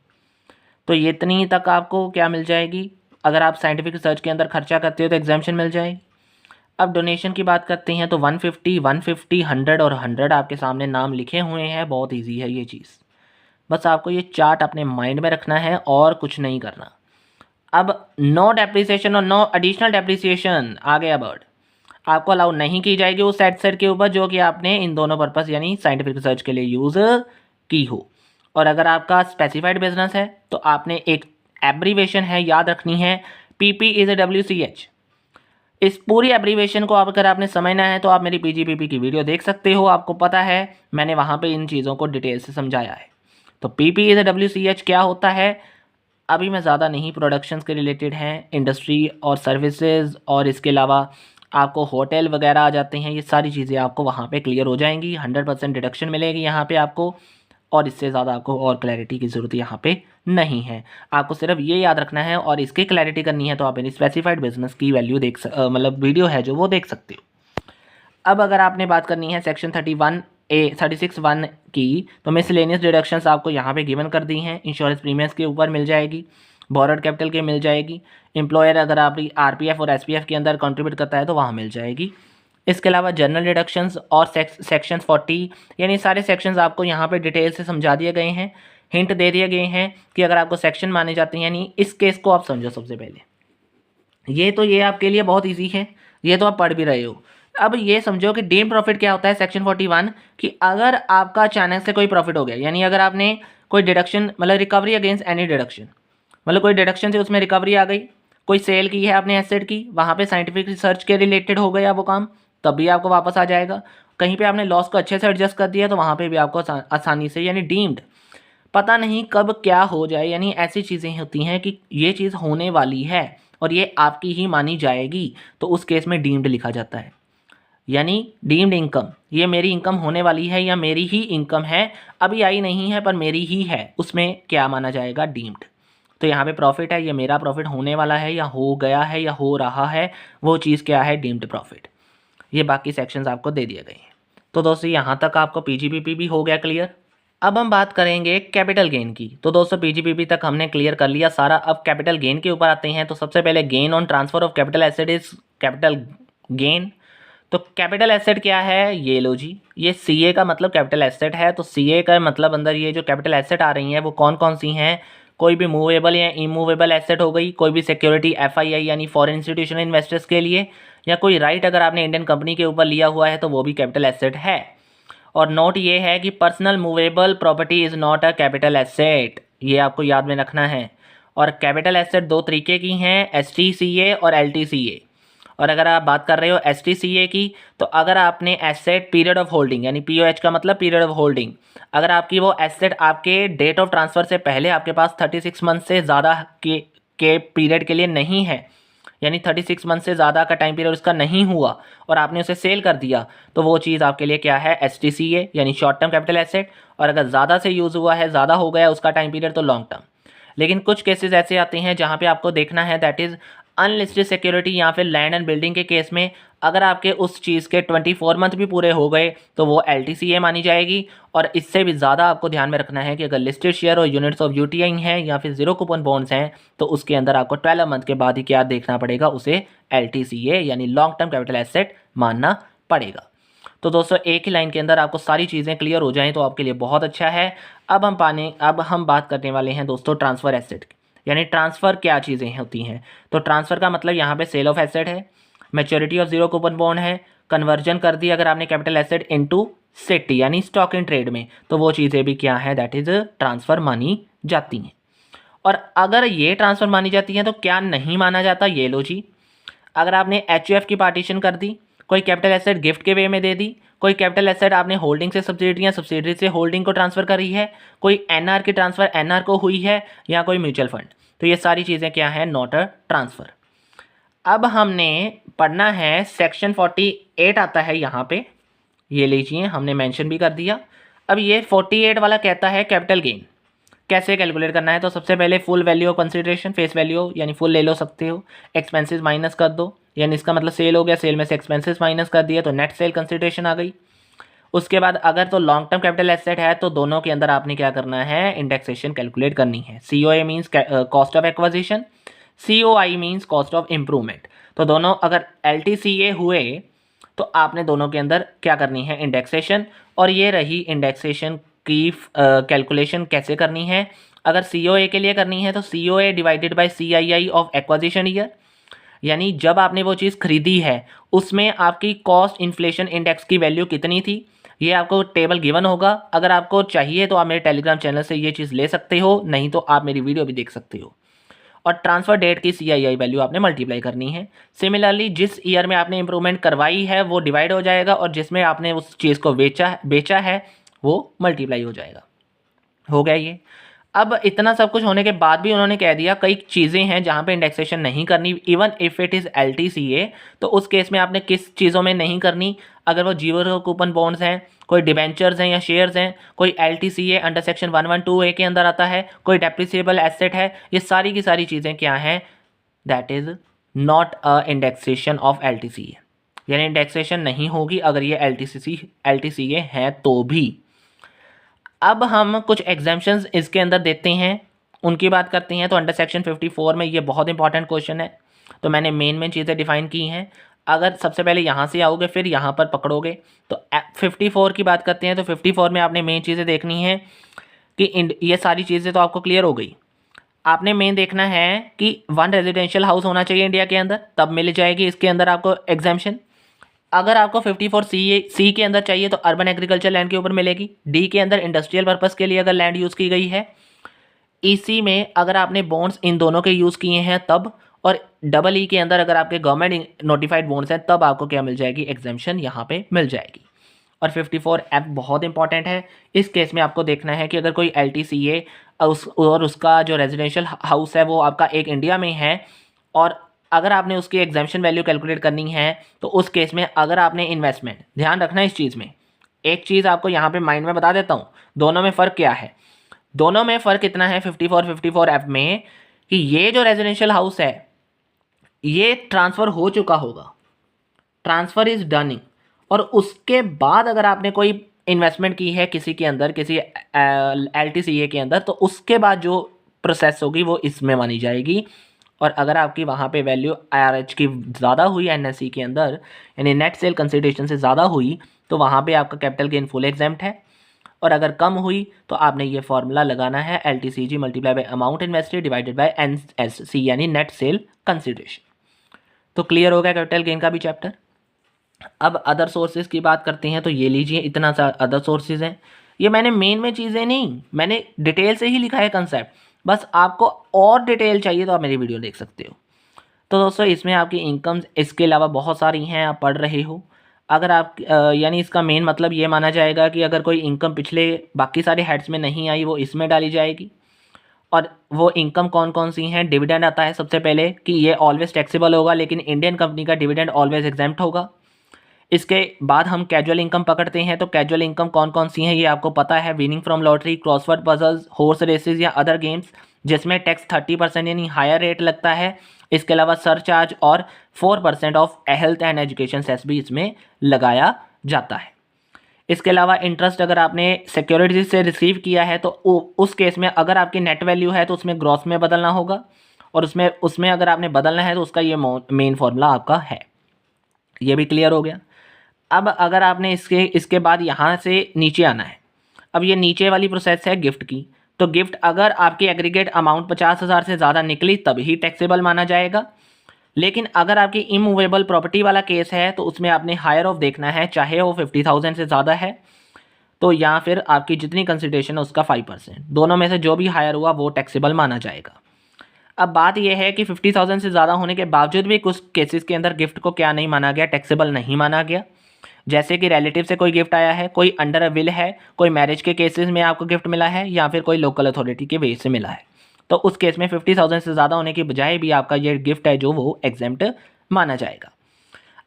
तो ये इतनी तक आपको क्या मिल जाएगी, अगर आप साइंटिफिक रिसर्च के अंदर खर्चा करते हो तो एग्जाम्पशन मिल जाएगी। अब डोनेशन की बात करते हैं तो 150, 150, 100 और 100 आपके सामने नाम लिखे हुए हैं। बहुत ईजी है ये चीज़, बस आपको ये चार्ट अपने माइंड में रखना है और कुछ नहीं करना। अब नो डेप्रिसिएशन और नो एडिशनल डेप्रिसिएशन आ गया वर्ड, आपको अलाउ नहीं की जाएगी उस एसेट के ऊपर जो कि आपने इन दोनों पर्पस यानी साइंटिफिक रिसर्च के लिए यूज़ की हो। और अगर आपका स्पेसिफाइड बिजनेस है तो आपने एक एब्रीवेशन है याद रखनी है, PPEZWCH। इस पूरी एब्रीवेशन को अगर आपने समझना है तो आप मेरी PGPP की वीडियो देख सकते हो, आपको पता है मैंने वहाँ पे इन चीज़ों को डिटेल से समझाया है। तो PPEZWCH क्या होता है, अभी मैं ज़्यादा नहीं, प्रोडक्शंस के रिलेटेड हैं, इंडस्ट्री और सर्विसेज, और इसके अलावा आपको होटल वगैरह आ जाते हैं। ये सारी चीज़ें आपको वहाँ पे क्लियर हो जाएंगी, 100% डिडक्शन मिलेगी यहाँ पे आपको, और इससे ज़्यादा आपको और क्लैरिटी की ज़रूरत यहाँ पे नहीं है। आपको सिर्फ ये याद रखना है और इसकी क्लैरिटी करनी है तो आप मेरी स्पेसिफाइड बिजनेस की वैल्यू मतलब वीडियो है जो वो देख सकते हो। अब अगर आपने बात करनी है सेक्शन 36(1) की, तो मिसलेनियस डिडक्शंस आपको यहाँ पे गिवन कर दी हैं। इंश्योरेंस प्रीमियम्स के ऊपर मिल जाएगी, बोरोड कैपिटल के मिल जाएगी, एम्प्लॉयर अगर आप RPF और SPF के अंदर कंट्रीब्यूट करता है तो वहाँ मिल जाएगी। इसके अलावा जनरल डिडक्शंस और सेक्शन 40 यानी सारे सेक्शंस आपको यहाँ पे डिटेल से समझा दिए गए हैं, हिंट दे दिए गए हैं कि अगर आपको सेक्शन माने जाते हैं, यानी इस केस को आप समझो। सबसे पहले ये आपके लिए बहुत ईजी है, ये तो आप पढ़ भी रहे हो। अब ये समझो कि डीम प्रॉफिट क्या होता है सेक्शन 41, कि अगर आपका अचानक से कोई प्रॉफिट हो गया, यानी अगर आपने कोई डिडक्शन मतलब रिकवरी अगेंस्ट एनी डिडक्शन, मतलब कोई डिडक्शन से उसमें रिकवरी आ गई, कोई सेल की है आपने एसेट की, वहाँ पे साइंटिफिक रिसर्च के रिलेटेड हो गया वो काम, तब भी आपको वापस आ जाएगा। कहीं पे आपने लॉस को अच्छे से एडजस्ट कर दिया तो वहाँ पे भी आपको आसानी से, यानी डीम्ड, पता नहीं कब क्या हो जाए, यानी ऐसी चीज़ें होती हैं कि ये चीज़ होने वाली है और ये आपकी ही मानी जाएगी, तो उस केस में डीम्ड लिखा जाता है। यानी डीम्ड इनकम, ये मेरी इनकम होने वाली है या मेरी ही इनकम है, अभी आई नहीं है पर मेरी ही है, उसमें क्या माना जाएगा, डीम्ड। तो यहाँ पे प्रॉफिट है, ये मेरा प्रॉफिट होने वाला है या हो गया है या हो रहा है, वो चीज़ क्या है, डीम्ड प्रॉफिट। ये बाकी सेक्शंस आपको दे दिए गए हैं। तो दोस्तों यहाँ तक आपको PGPP भी हो गया क्लियर। अब हम बात करेंगे कैपिटल गेन की। तो दोस्तों PGPP तक हमने क्लियर कर लिया सारा, अब कैपिटल गेन के ऊपर आते हैं। तो सबसे पहले gain on transfer of capital asset is capital gain. तो कैपिटल एसेट क्या है, ये लो जी, ये CA का मतलब कैपिटल एसेट है। तो CA का मतलब अंदर ये जो कैपिटल एसेट आ रही हैं वो कौन कौन सी हैं, कोई भी मूवेबल या इमूवेबल एसेट हो गई, कोई भी सिक्योरिटी FII यानी फॉरेन इंस्टीट्यूशनल इन्वेस्टर्स के लिए, या कोई राइट अगर आपने इंडियन कंपनी के ऊपर लिया हुआ है तो वो भी कैपिटल एसेट है। और नोट ये है कि personal movable property is not a capital asset, ये आपको याद में रखना है। और कैपिटल एसेट दो तरीके की हैं, STCA और LTCA। और अगर आप बात कर रहे हो STCA की, तो अगर आपने एसेट पीरियड ऑफ होल्डिंग यानी POH का मतलब पीरियड ऑफ होल्डिंग, अगर आपकी वो एसेट आपके डेट ऑफ ट्रांसफ़र से पहले आपके पास 36 मंथ से ज़्यादा के पीरियड के लिए नहीं है, यानी 36 मंथ से ज़्यादा का टाइम पीरियड उसका नहीं हुआ और आपने उसे सेल कर दिया, तो वो चीज़ आपके लिए क्या है, STCA यानी शॉर्ट टर्म कैपिटल एसेट। और अगर ज़्यादा से यूज़ हुआ है, ज़्यादा हो गया उसका टाइम पीरियड, तो लॉन्ग टर्म। लेकिन कुछ केसेस ऐसे आते हैं जहाँ पे आपको देखना है, दैट इज़ अनलिस्टेड सिक्योरिटी या फिर लैंड एंड बिल्डिंग के केस में, अगर आपके उस चीज़ के 24 मंथ भी पूरे हो गए तो वो LTCA मानी जाएगी। और इससे भी ज़्यादा आपको ध्यान में रखना है कि अगर लिस्टेड शेयर और यूनिट्स ऑफ UTI हैं या फिर जीरो कूपन बॉन्ड्स हैं तो उसके अंदर आपको 12 मंथ के बाद ही क्या देखना पड़ेगा, उसे LTCA यानी लॉन्ग टर्म कैपिटल एसेट मानना पड़ेगा। तो दोस्तों एक ही लाइन के अंदर आपको सारी चीज़ें क्लियर हो जाएं तो आपके लिए बहुत अच्छा है। अब हम बात करने वाले हैं दोस्तों ट्रांसफ़र एसेट की, यानी ट्रांसफ़र क्या चीज़ें होती हैं। तो ट्रांसफ़र का मतलब यहाँ पे सेल ऑफ एसेट है, maturity of zero coupon bond है, कन्वर्जन कर दी अगर आपने कैपिटल एसेट इनटू सिटी यानी स्टॉक इन ट्रेड में, तो वो चीज़ें भी क्या है, दैट इज़ ट्रांसफ़र मानी जाती हैं। और अगर ये ट्रांसफ़र मानी जाती हैं तो क्या नहीं माना जाता, ये लो जी, अगर आपने HUF की पार्टीशन कर दी, कोई कैपिटल एसेट गिफ्ट के वे में दे दी, कोई कैपिटल एसेट आपने होल्डिंग से सब्सिडरी या सब्सिडरी से होल्डिंग को ट्रांसफ़र करी है, कोई NR की ट्रांसफ़र NR को हुई है, या कोई म्यूचुअल फंड, तो ये सारी चीज़ें क्या है, नॉट अ ट्रांसफ़र। अब हमने पढ़ना है सेक्शन 48 आता है यहाँ पे, ये लीजिए हमने मेंशन भी कर दिया। अब ये 48 वाला कहता है कैपिटल गेन कैसे कैलकुलेट करना है। तो सबसे पहले full value of consideration, face value यानी फुल ले लो सकते हो, एक्सपेंसेस माइनस कर दो, यानी इसका मतलब सेल हो गया, सेल में से एक्सपेंसेस माइनस कर दिया तो नेट सेल कंसिडरेशन आ गई। उसके बाद अगर तो लॉन्ग टर्म कैपिटल एसेट है तो दोनों के अंदर आपने क्या करना है, इंडेक्सेशन कैलकुलेट करनी है। COA means cost of acquisition, COI means cost of improvement. तो दोनों अगर LTCA हुए तो आपने दोनों के अंदर क्या करनी है, इंडेक्सेशन। और ये रही इंडेक्सेशन की कैलकुलेशन कैसे करनी है। अगर COA के लिए करनी है तो COA divided by CII of acquisition year, यानी जब आपने वो चीज़ खरीदी है उसमें आपकी कॉस्ट इन्फ्लेशन इंडेक्स की वैल्यू कितनी थी, ये आपको टेबल गिवन होगा। अगर आपको चाहिए तो आप मेरे टेलीग्राम चैनल से ये चीज़ ले सकते हो, नहीं तो आप मेरी वीडियो भी देख सकते हो। और ट्रांसफ़र डेट की CII वैल्यू आपने मल्टीप्लाई करनी है। सिमिलरली जिस ईयर में आपने इंप्रूवमेंट करवाई है वो डिवाइड हो जाएगा, और जिसमें आपने उस चीज़ को बेचा है वो मल्टीप्लाई हो जाएगा। हो गया ये। अब इतना सब कुछ होने के बाद भी उन्होंने कह दिया कई चीज़ें हैं जहाँ पे इंडेक्सेशन नहीं करनी, even if it is LTCA। तो उस केस में आपने किस चीज़ों में नहीं करनी, अगर वो जीरो कूपन बॉन्ड्स हैं, कोई डिबेंचर्स हैं या शेयर्स हैं, कोई LTCA अंडर सेक्शन 112A के अंदर आता है, कोई डेप्रिसिएबल एसेट है, ये सारी की सारी चीज़ें क्या हैं, that is not a indexation of LTCA, यानी इंडेक्सेशन नहीं होगी अगर ये LTCA है तो भी। अब हम कुछ एग्जाम्पशंस इसके अंदर देते हैं, उनकी बात करते हैं। तो अंडर सेक्शन 54 में ये बहुत इंपॉर्टेंट क्वेश्चन है, तो मैंने मेन चीज़ें डिफाइन की हैं। अगर सबसे पहले यहाँ से आओगे फिर यहाँ पर पकड़ोगे तो 54 की बात करते हैं। तो 54 में आपने मेन चीज़ें देखनी है कि ये सारी चीज़ें तो आपको क्लियर हो गई। आपने मेन देखना है कि 1 रेजिडेंशियल हाउस होना चाहिए इंडिया के अंदर, तब मिल जाएगी इसके अंदर आपको एग्जाम्पशन। अगर आपको 54C के अंदर चाहिए तो अर्बन एग्रीकल्चर लैंड के ऊपर मिलेगी। डी के अंदर इंडस्ट्रियल पर्पस के लिए अगर लैंड यूज़ की गई है। EC में अगर आपने बॉन्ड्स इन दोनों के यूज़ किए हैं तब, और EE के अंदर अगर आपके गवर्नमेंट नोटिफाइड बॉन्ड्स हैं तब आपको क्या मिल जाएगी, एग्जाम्पशन यहाँ पे मिल जाएगी। और 54F बहुत इंपॉर्टेंट है। इस केस में आपको देखना है कि अगर कोई LTCA और उसका जो रेजिडेंशियल हाउस है वो आपका एक इंडिया में है, और अगर आपने उसकी एग्जाम्पशन वैल्यू कैलकुलेट करनी है तो उस केस में अगर आपने इन्वेस्टमेंट, ध्यान रखना इस चीज़ में, एक चीज़ आपको यहाँ पे माइंड में बता देता हूँ, दोनों में फ़र्क क्या है। दोनों में फ़र्क इतना है 54F में कि ये जो रेजिडेंशियल हाउस है ये ट्रांसफ़र हो चुका होगा, ट्रांसफ़र इज़ डनिंग, और उसके बाद अगर आपने कोई इन्वेस्टमेंट की है किसी के अंदर, किसी LTCA के अंदर, तो उसके बाद जो प्रोसेस होगी वो इसमें मानी जाएगी। और अगर आपकी वहाँ पे वैल्यू IRH की ज़्यादा हुई NSE के अंदर, यानी नेट सेल कंसिडरेशन से ज़्यादा हुई, तो वहाँ पे आपका कैपिटल गेन फुल एग्जाम्प्ट है। और अगर कम हुई तो आपने ये फॉर्मूला लगाना है, LTCG multiply by amount invested divided by NSC यानी नेट सेल कंसिडरेशन। तो क्लियर हो गया कैपिटल गेन का भी चैप्टर। अब अदर सोर्सेज की बात करते हैं, तो ये लीजिए इतना सा अदर सोर्सेज हैं। ये मैंने मेन में चीज़ें नहीं, मैंने डिटेल से ही लिखा है कंसेप्ट, बस आपको और डिटेल चाहिए तो आप मेरी वीडियो देख सकते हो। तो दोस्तों इसमें आपकी इनकम्स इसके अलावा बहुत सारी हैं, आप पढ़ रहे हो। अगर आप यानी इसका मेन मतलब ये माना जाएगा कि अगर कोई इनकम पिछले बाकी सारे हेड्स में नहीं आई वो इसमें डाली जाएगी। और वो इनकम कौन कौन सी हैं, डिविडेंड आता है सबसे पहले कि ये ऑलवेज टैक्सेबल होगा, लेकिन इंडियन कंपनी का डिविडेंड ऑलवेज एग्जाम्प्ट होगा। इसके बाद हम कैजुअल इनकम पकड़ते हैं, तो कैजुअल इनकम कौन कौन सी हैं ये आपको पता है, winning from lottery, crossword puzzles, horse races या अदर गेम्स जिसमें टैक्स 30% यानी हायर रेट लगता है। इसके अलावा सरचार्ज और 4% of health and education cess भी इसमें लगाया जाता है। इसके अलावा इंटरेस्ट अगर आपने सिक्योरिटीज से रिसीव किया है तो उस केस में अगर आपकी नेट वैल्यू है तो उसमें ग्रॉस में बदलना होगा, और उसमें अगर आपने बदलना है तो उसका ये मेन फॉर्मूला आपका है। ये भी क्लियर हो गया। अब अगर आपने इसके बाद यहाँ से नीचे आना है, अब ये नीचे वाली प्रोसेस है गिफ्ट की। तो गिफ्ट अगर आपकी एग्रीगेट अमाउंट 50,000 से ज़्यादा निकली तभी टैक्सेबल माना जाएगा, लेकिन अगर आपकी इमूवेबल प्रॉपर्टी वाला केस है तो उसमें आपने हायर ऑफ देखना है, चाहे वो 50,000 से ज़्यादा है तो या फिर आपकी जितनी कंसिडरेशन है उसका 5%, दोनों में से जो भी हायर हुआ वो टैक्सेबल माना जाएगा। अब बात यह है कि 50,000 से ज़्यादा होने के बावजूद भी कुछ केसेस के अंदर गिफ्ट को क्या नहीं माना गया, टैक्सेबल नहीं माना गया। जैसे कि रिलेटिव से कोई गिफ्ट आया है, कोई अंडर अ विल है, कोई मैरिज के केसेस में आपको गिफ्ट मिला है, या फिर कोई लोकल अथॉरिटी के वेज से मिला है, तो उस केस में 50,000 से ज़्यादा होने की बजाय भी आपका ये गिफ्ट है जो वो एग्जेम्प्ट माना जाएगा।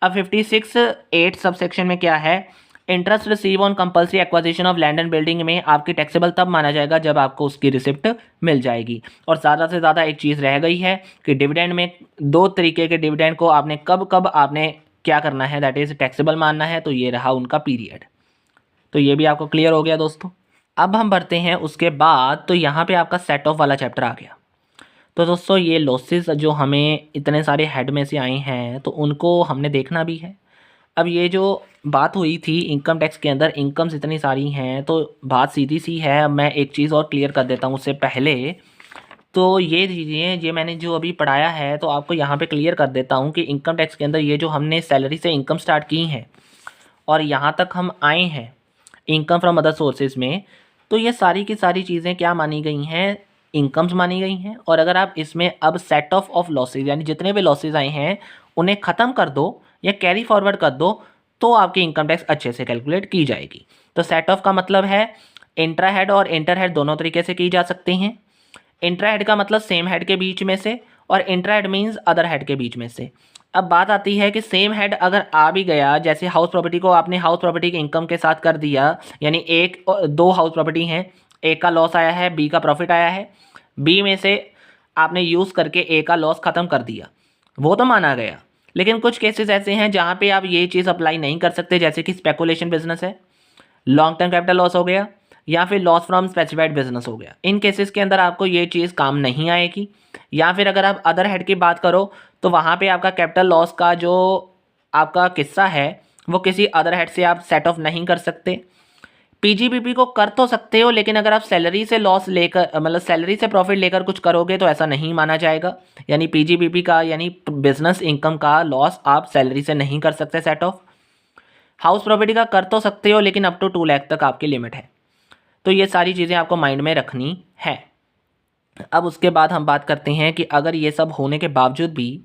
अब 56(8) सबसेक्शन में क्या है, interest receive on compulsory acquisition of land and building में आपकी टैक्सेबल तब माना जाएगा जब आपको उसकी रिसिप्ट मिल जाएगी। और ज़्यादा से ज़्यादा एक चीज़ रह गई है कि डिविडेंड में 2 तरीके के डिविडेंड को आपने कब आपने क्या करना है, दैट इज़ टैक्सेबल मानना है, तो ये रहा उनका पीरियड। तो ये भी आपको क्लियर हो गया दोस्तों। अब हम बढ़ते हैं उसके बाद, तो यहाँ पे आपका सेट ऑफ वाला चैप्टर आ गया। तो दोस्तों ये लॉसेस जो हमें इतने सारे हेड में से आए हैं तो उनको हमने देखना भी है। अब ये जो बात हुई थी इनकम टैक्स के अंदर, इनकम्स इतनी सारी हैं तो बात सीधी सी है। अब मैं एक चीज़ और क्लियर कर देता हूँ उससे पहले। तो ये चीज़ें ये मैंने जो अभी पढ़ाया है तो आपको यहाँ पे क्लियर कर देता हूँ कि इनकम टैक्स के अंदर ये जो हमने सैलरी से इनकम स्टार्ट की हैं और यहाँ तक हम आए हैं इनकम फ्रॉम अदर सोर्सेज में, तो ये सारी की सारी चीज़ें क्या मानी गई हैं, इनकम्स मानी गई हैं। और अगर आप इसमें अब सेट ऑफ लॉसेज यानी जितने भी लॉसेज आए हैं उन्हें ख़त्म कर दो या कैरी फॉरवर्ड कर दो तो आपकी इनकम टैक्स अच्छे से कैलकुलेट की जाएगी। तो सेट ऑफ का मतलब है इंट्रा हेड और इंटर हेड दोनों तरीके से की जा सकती हैं। इंट्रा हेड का मतलब सेम हेड के बीच में से, और intra head means other head के बीच में से। अब बात आती है कि सेम हेड अगर आ भी गया, जैसे हाउस प्रॉपर्टी को आपने हाउस प्रॉपर्टी के इनकम के साथ कर दिया, यानी एक दो हाउस प्रॉपर्टी हैं, ए का लॉस आया है, बी का प्रॉफिट आया है, बी में से आपने यूज़ करके ए का लॉस ख़त्म कर दिया, वो तो माना गया। लेकिन कुछ केसेस ऐसे हैं जहाँ पे आप ये चीज़ अप्लाई नहीं कर सकते, जैसे कि स्पेकुलेशन बिजनेस है, लॉन्ग टर्म कैपिटल लॉस हो गया, या फिर लॉस फ्रॉम स्पेसिफाइड बिजनेस हो गया। इन केसेस के अंदर आपको ये चीज़ काम नहीं आएगी। या फिर अगर आप अदर हेड की बात करो तो वहाँ पे आपका कैपिटल लॉस का जो आपका किस्सा है वो किसी अदर हेड से आप सेट ऑफ नहीं कर सकते। पीजीबीपी को कर तो सकते हो, लेकिन अगर आप सैलरी से लॉस लेकर मतलब सैलरी से प्रॉफिट लेकर कुछ करोगे तो ऐसा नहीं माना जाएगा। यानी पीजीबीपी का यानी बिजनेस इनकम का लॉस आप सैलरी से नहीं कर सकते सेट ऑफ। हाउस प्रॉपर्टी का कर तो सकते हो, लेकिन अप टू 2 लाख तक आपकी लिमिट है। तो ये सारी चीज़ें आपको माइंड में रखनी है। अब उसके बाद हम बात करते हैं कि अगर ये सब होने के बावजूद भी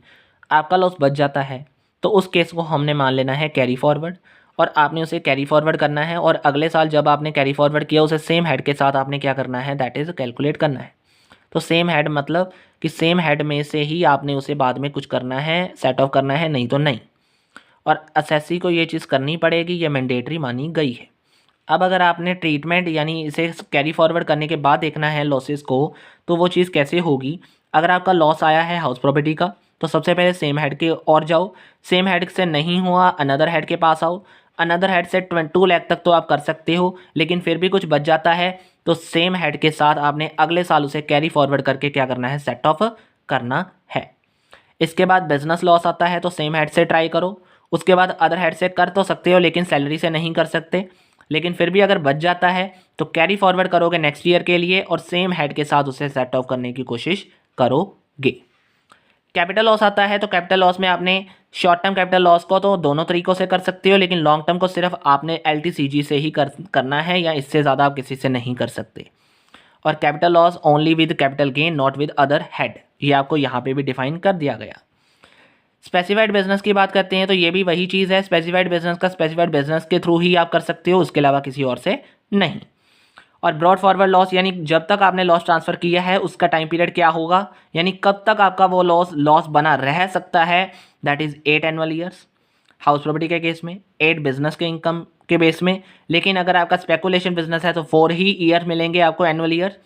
आपका लॉस बच जाता है तो उस केस को हमने मान लेना है कैरी फॉरवर्ड, और आपने उसे कैरी फॉरवर्ड करना है। और अगले साल जब आपने कैरी फॉरवर्ड किया उसे सेम हेड के साथ आपने क्या करना है, दैट इज़ कैलकुलेट करना है। तो सेम हेड मतलब कि सेम हेड में से ही आपने उसे बाद में कुछ करना है, सेट ऑफ करना है, नहीं तो नहीं। और असेसी को ये चीज़ करनी पड़ेगी, ये मैंडेटरी मानी गई है। अब अगर आपने ट्रीटमेंट यानी इसे कैरी फॉरवर्ड करने के बाद देखना है लॉसेस को, तो वो चीज़ कैसे होगी। अगर आपका लॉस आया है हाउस प्रॉपर्टी का तो सबसे पहले सेम हेड के और जाओ, सेम हेड से नहीं हुआ अनदर हेड के पास आओ, अनदर हेड से 2 लाख तक तो आप कर सकते हो, लेकिन फिर भी कुछ बच जाता है तो सेम हेड के साथ आपने अगले साल उसे कैरी फॉरवर्ड करके क्या करना है, सेट ऑफ करना है। इसके बाद बिजनेस लॉस आता है तो सेम हेड से ट्राई करो। उसके बाद अदर हेड से कर तो सकते हो लेकिन सैलरी से नहीं कर सकते, लेकिन फिर भी अगर बच जाता है तो कैरी फॉरवर्ड करोगे नेक्स्ट ईयर के लिए और सेम हेड के साथ उसे सेट ऑफ करने की कोशिश करोगे। कैपिटल लॉस आता है तो कैपिटल लॉस में आपने शॉर्ट टर्म कैपिटल लॉस को तो दोनों तरीक़ों से कर सकते हो, लेकिन लॉन्ग टर्म को सिर्फ आपने एलटीसीजी से ही करना है, या इससे ज़्यादा आप किसी से नहीं कर सकते। और capital loss only with capital gain not with other head, ये आपको यहाँ पे भी डिफाइन कर दिया गया। स्पेसिफाइड बिजनेस की बात करते हैं तो ये भी वही चीज़ है, स्पेसिफाइड बिजनेस का स्पेसिफाइड बिजनेस के थ्रू ही आप कर सकते हो, उसके अलावा किसी और से नहीं। और ब्रॉड फॉरवर्ड लॉस यानी जब तक आपने लॉस ट्रांसफ़र किया है उसका टाइम पीरियड क्या होगा, यानी कब तक आपका वो लॉस बना रह सकता है, that is 8 annual years house property के केस में, 8 बिजनेस के इनकम के बेस में। लेकिन अगर आपका स्पेकुलेशन बिजनेस है तो 4 ही ईयर मिलेंगे आपको एनुअल ईयर।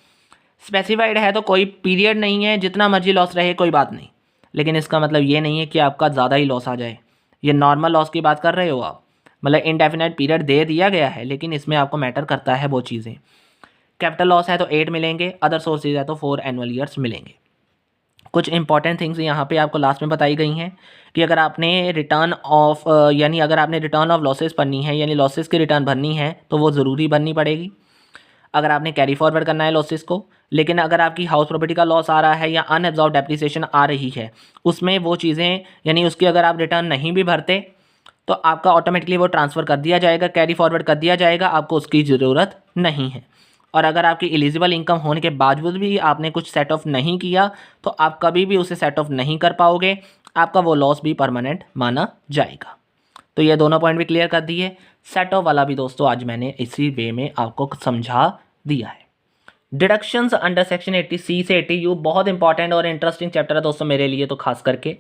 स्पेसिफाइड है तो कोई पीरियड नहीं है, जितना मर्जी लॉस रहे कोई बात नहीं, लेकिन इसका मतलब ये नहीं है कि आपका ज़्यादा ही लॉस आ जाए। ये नॉर्मल लॉस की बात कर रहे हो आप, मतलब इनडेफिनेट पीरियड दे दिया गया है, लेकिन इसमें आपको मैटर करता है वो चीज़ें। कैपिटल लॉस है तो 8 मिलेंगे, अदर सोर्सेज है तो 4 एनुअल ईयर्स मिलेंगे। कुछ इंपॉर्टेंट थिंग्स यहाँ पे आपको लास्ट में बताई गई हैं कि अगर आपने रिटर्न ऑफ यानी अगर आपने रिटर्न ऑफ लॉसेस भरनी है यानी लॉसेस की रिटर्न भरनी है तो वो ज़रूरी भरनी पड़ेगी अगर आपने कैरी फॉरवर्ड करना है लॉसेस को। लेकिन अगर आपकी हाउस प्रॉपर्टी का लॉस आ रहा है या अनएब्जॉर्ब डेप्रिसिएशन आ रही है उसमें वो चीज़ें यानी उसकी अगर आप रिटर्न नहीं भी भरते तो आपका ऑटोमेटिकली वो ट्रांसफ़र कर दिया जाएगा, कैरी फॉरवर्ड कर दिया जाएगा, आपको उसकी ज़रूरत नहीं है। और अगर आपकी एलिजिबल इनकम होने के बावजूद भी आपने कुछ सेट ऑफ नहीं किया तो आप कभी भी उसे सेट ऑफ नहीं कर पाओगे, आपका वो लॉस भी परमानेंट माना जाएगा। तो ये दोनों पॉइंट भी क्लियर कर दिए। सेट ऑफ वाला भी दोस्तों आज मैंने इसी वे में आपको समझा दिया है। डिडक्शंस अंडर सेक्शन 80C से 80U बहुत इंपॉर्टेंट और इंटरेस्टिंग चैप्टर है दोस्तों मेरे लिए, तो खास करके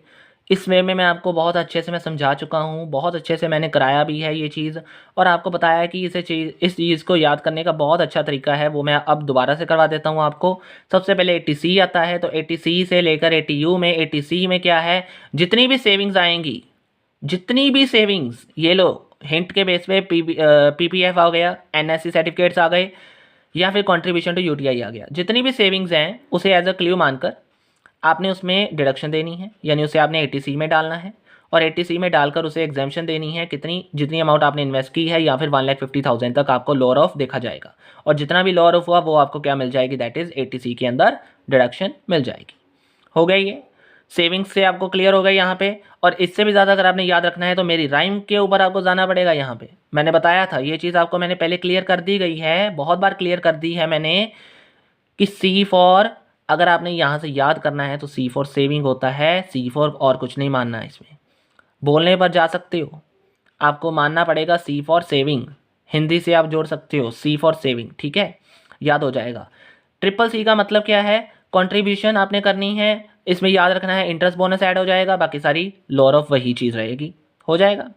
इस वे में मैं आपको बहुत अच्छे से मैं समझा चुका हूँ, बहुत अच्छे से मैंने कराया भी है ये चीज़, और आपको बताया कि इस चीज़ को याद करने का बहुत अच्छा तरीका है, वो मैं अब दोबारा से करवा देता हूँ आपको। सबसे पहले 80C आता है, तो 80C से लेकर 80U में 80C में क्या है, जितनी भी सेविंग्स आएंगी, जितनी भी सेविंग्स, ये लो हिंट के बेस पे PPF आ गया, NSC सर्टिफिकेट्स आ गए, या फिर कंट्रीब्यूशन टू UTI आ गया। जितनी भी सेविंग्स हैं उसे एज अ क्ल्यू मानकर आपने उसमें डिडक्शन देनी है, यानी उसे आपने ATC में डालना है, और ATC में डालकर उसे एग्जाम्पशन देनी है कितनी, जितनी अमाउंट आपने इन्वेस्ट की है, या फिर 1,50,000 तक आपको लोअर ऑफ देखा जाएगा, और जितना भी लोअर ऑफ हुआ वो आपको क्या मिल जाएगी, दैट इज़ ATC के अंदर डिडक्शन मिल जाएगी। हो गई ये सेविंग्स से आपको क्लियर हो गई यहाँ पे। और इससे भी ज़्यादा अगर आपने याद रखना है तो मेरी राइम के ऊपर आपको जाना पड़ेगा। यहाँ पे मैंने बताया था, ये चीज़ आपको मैंने पहले क्लियर कर दी गई है, बहुत बार क्लियर कर दी है मैंने, कि C फॉर, अगर आपने यहाँ से याद करना है तो C फॉर सेविंग होता है, C फॉर और कुछ नहीं मानना है, इसमें बोलने पर जा सकते हो, आपको मानना पड़ेगा C फॉर सेविंग। हिंदी से आप जोड़ सकते हो C फॉर सेविंग, ठीक है, याद हो जाएगा। CCC का मतलब क्या है, कंट्रीब्यूशन आपने करनी है, इसमें याद रखना है इंटरेस्ट बोनस ऐड हो जाएगा, बाकी सारी लोअर ऑफ वही चीज़ रहेगी, हो जाएगा।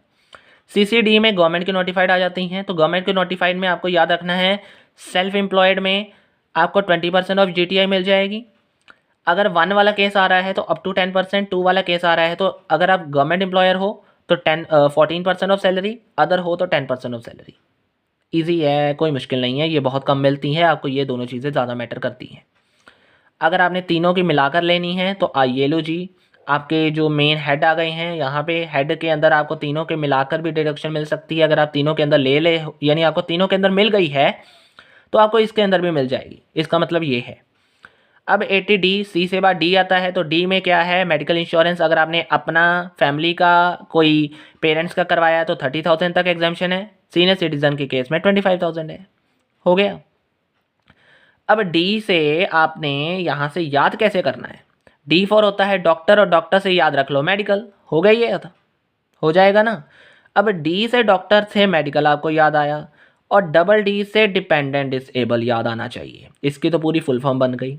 CCD में गवर्नमेंट की नोटिफाइड आ जाती हैं, तो गवर्नमेंट की नोटिफाइड में आपको याद रखना है, सेल्फ एम्प्लॉयड में आपको 20% ऑफ GTI मिल जाएगी। अगर 1 वाला केस आ रहा है तो अप टू 10%, 2 वाला केस आ रहा है तो अगर आप गवर्नमेंट एम्प्लॉयर हो तो 14% ऑफ सैलरी, अदर हो तो 10% ऑफ सैलरी। ईजी है, कोई मुश्किल नहीं है, ये बहुत कम मिलती है आपको, ये दोनों चीज़ें ज़्यादा मैटर करती हैं। अगर आपने तीनों की मिलाकर लेनी है तो ये लो जी, आपके जो मेन हेड आ गए हैं, यहाँ पे हेड के अंदर आपको तीनों के मिलाकर भी डिडक्शन मिल सकती है। अगर आप तीनों के अंदर ले यानी आपको तीनों के अंदर मिल गई है तो आपको इसके अंदर भी मिल जाएगी, इसका मतलब ये है। अब 80D, C से बाद D आता है, तो D में क्या है, मेडिकल इंश्योरेंस। अगर आपने अपना फैमिली का कोई पेरेंट्स का करवाया है तो 30,000 तक एग्जाम्पशन है, सीनियर सिटीजन के केस में 25,000 है, हो गया। अब D से आपने यहाँ से याद कैसे करना है, D फॉर होता है डॉक्टर, और डॉक्टर से याद रख लो मेडिकल, हो गई ये, हो जाएगा ना। अब D से डॉक्टर से मेडिकल आपको याद आया, और D से डिपेंडेंट डिसेबल याद आना चाहिए, इसकी तो पूरी फुल फॉर्म बन गई।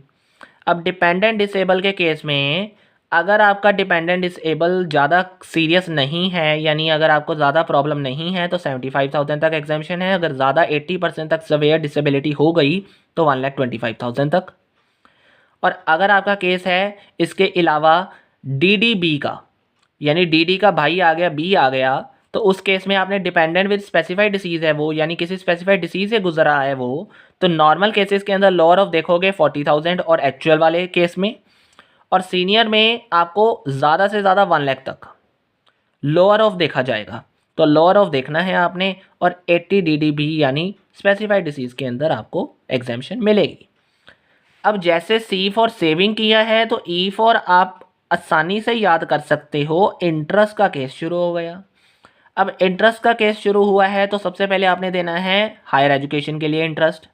अब डिपेंडेंट डिसेबल के केस में अगर आपका डिपेंडेंट डिसेबल ज़्यादा सीरियस नहीं है, यानी अगर आपको ज़्यादा प्रॉब्लम नहीं है तो 75,000 तक एग्जाम्पशन है। अगर ज़्यादा 80% तक सवेयर डिसेबिलिटी हो गई तो 1,25,000 तक। और अगर आपका केस है इसके अलावा DDB का, यानी DD का भाई आ गया, B आ गया, तो उस केस में आपने डिपेंडेंट विद स्पेसिफाइड डिसीज़ है वो, यानी किसी स्पेसिफाइड डिसीज़ से गुजरा है वो, तो नॉर्मल केसेस के अंदर लोअर ऑफ देखोगे 40,000 और एक्चुअल वाले केस में, और सीनियर में आपको ज़्यादा से ज़्यादा 1 लाख तक लोअर ऑफ देखा जाएगा। तो लोअर ऑफ देखना है आपने, और 80 DDB यानी स्पेसिफाइड डिसीज़ के अंदर आपको एग्जाम्पशन मिलेगी। अब जैसे C फॉर सेविंग किया है तो E फॉर आप आसानी से याद कर सकते हो, इंटरेस्ट का केस शुरू हो गया। अब इंटरेस्ट का केस शुरू हुआ है तो सबसे पहले आपने देना है हायर एजुकेशन के लिए इंटरेस्ट,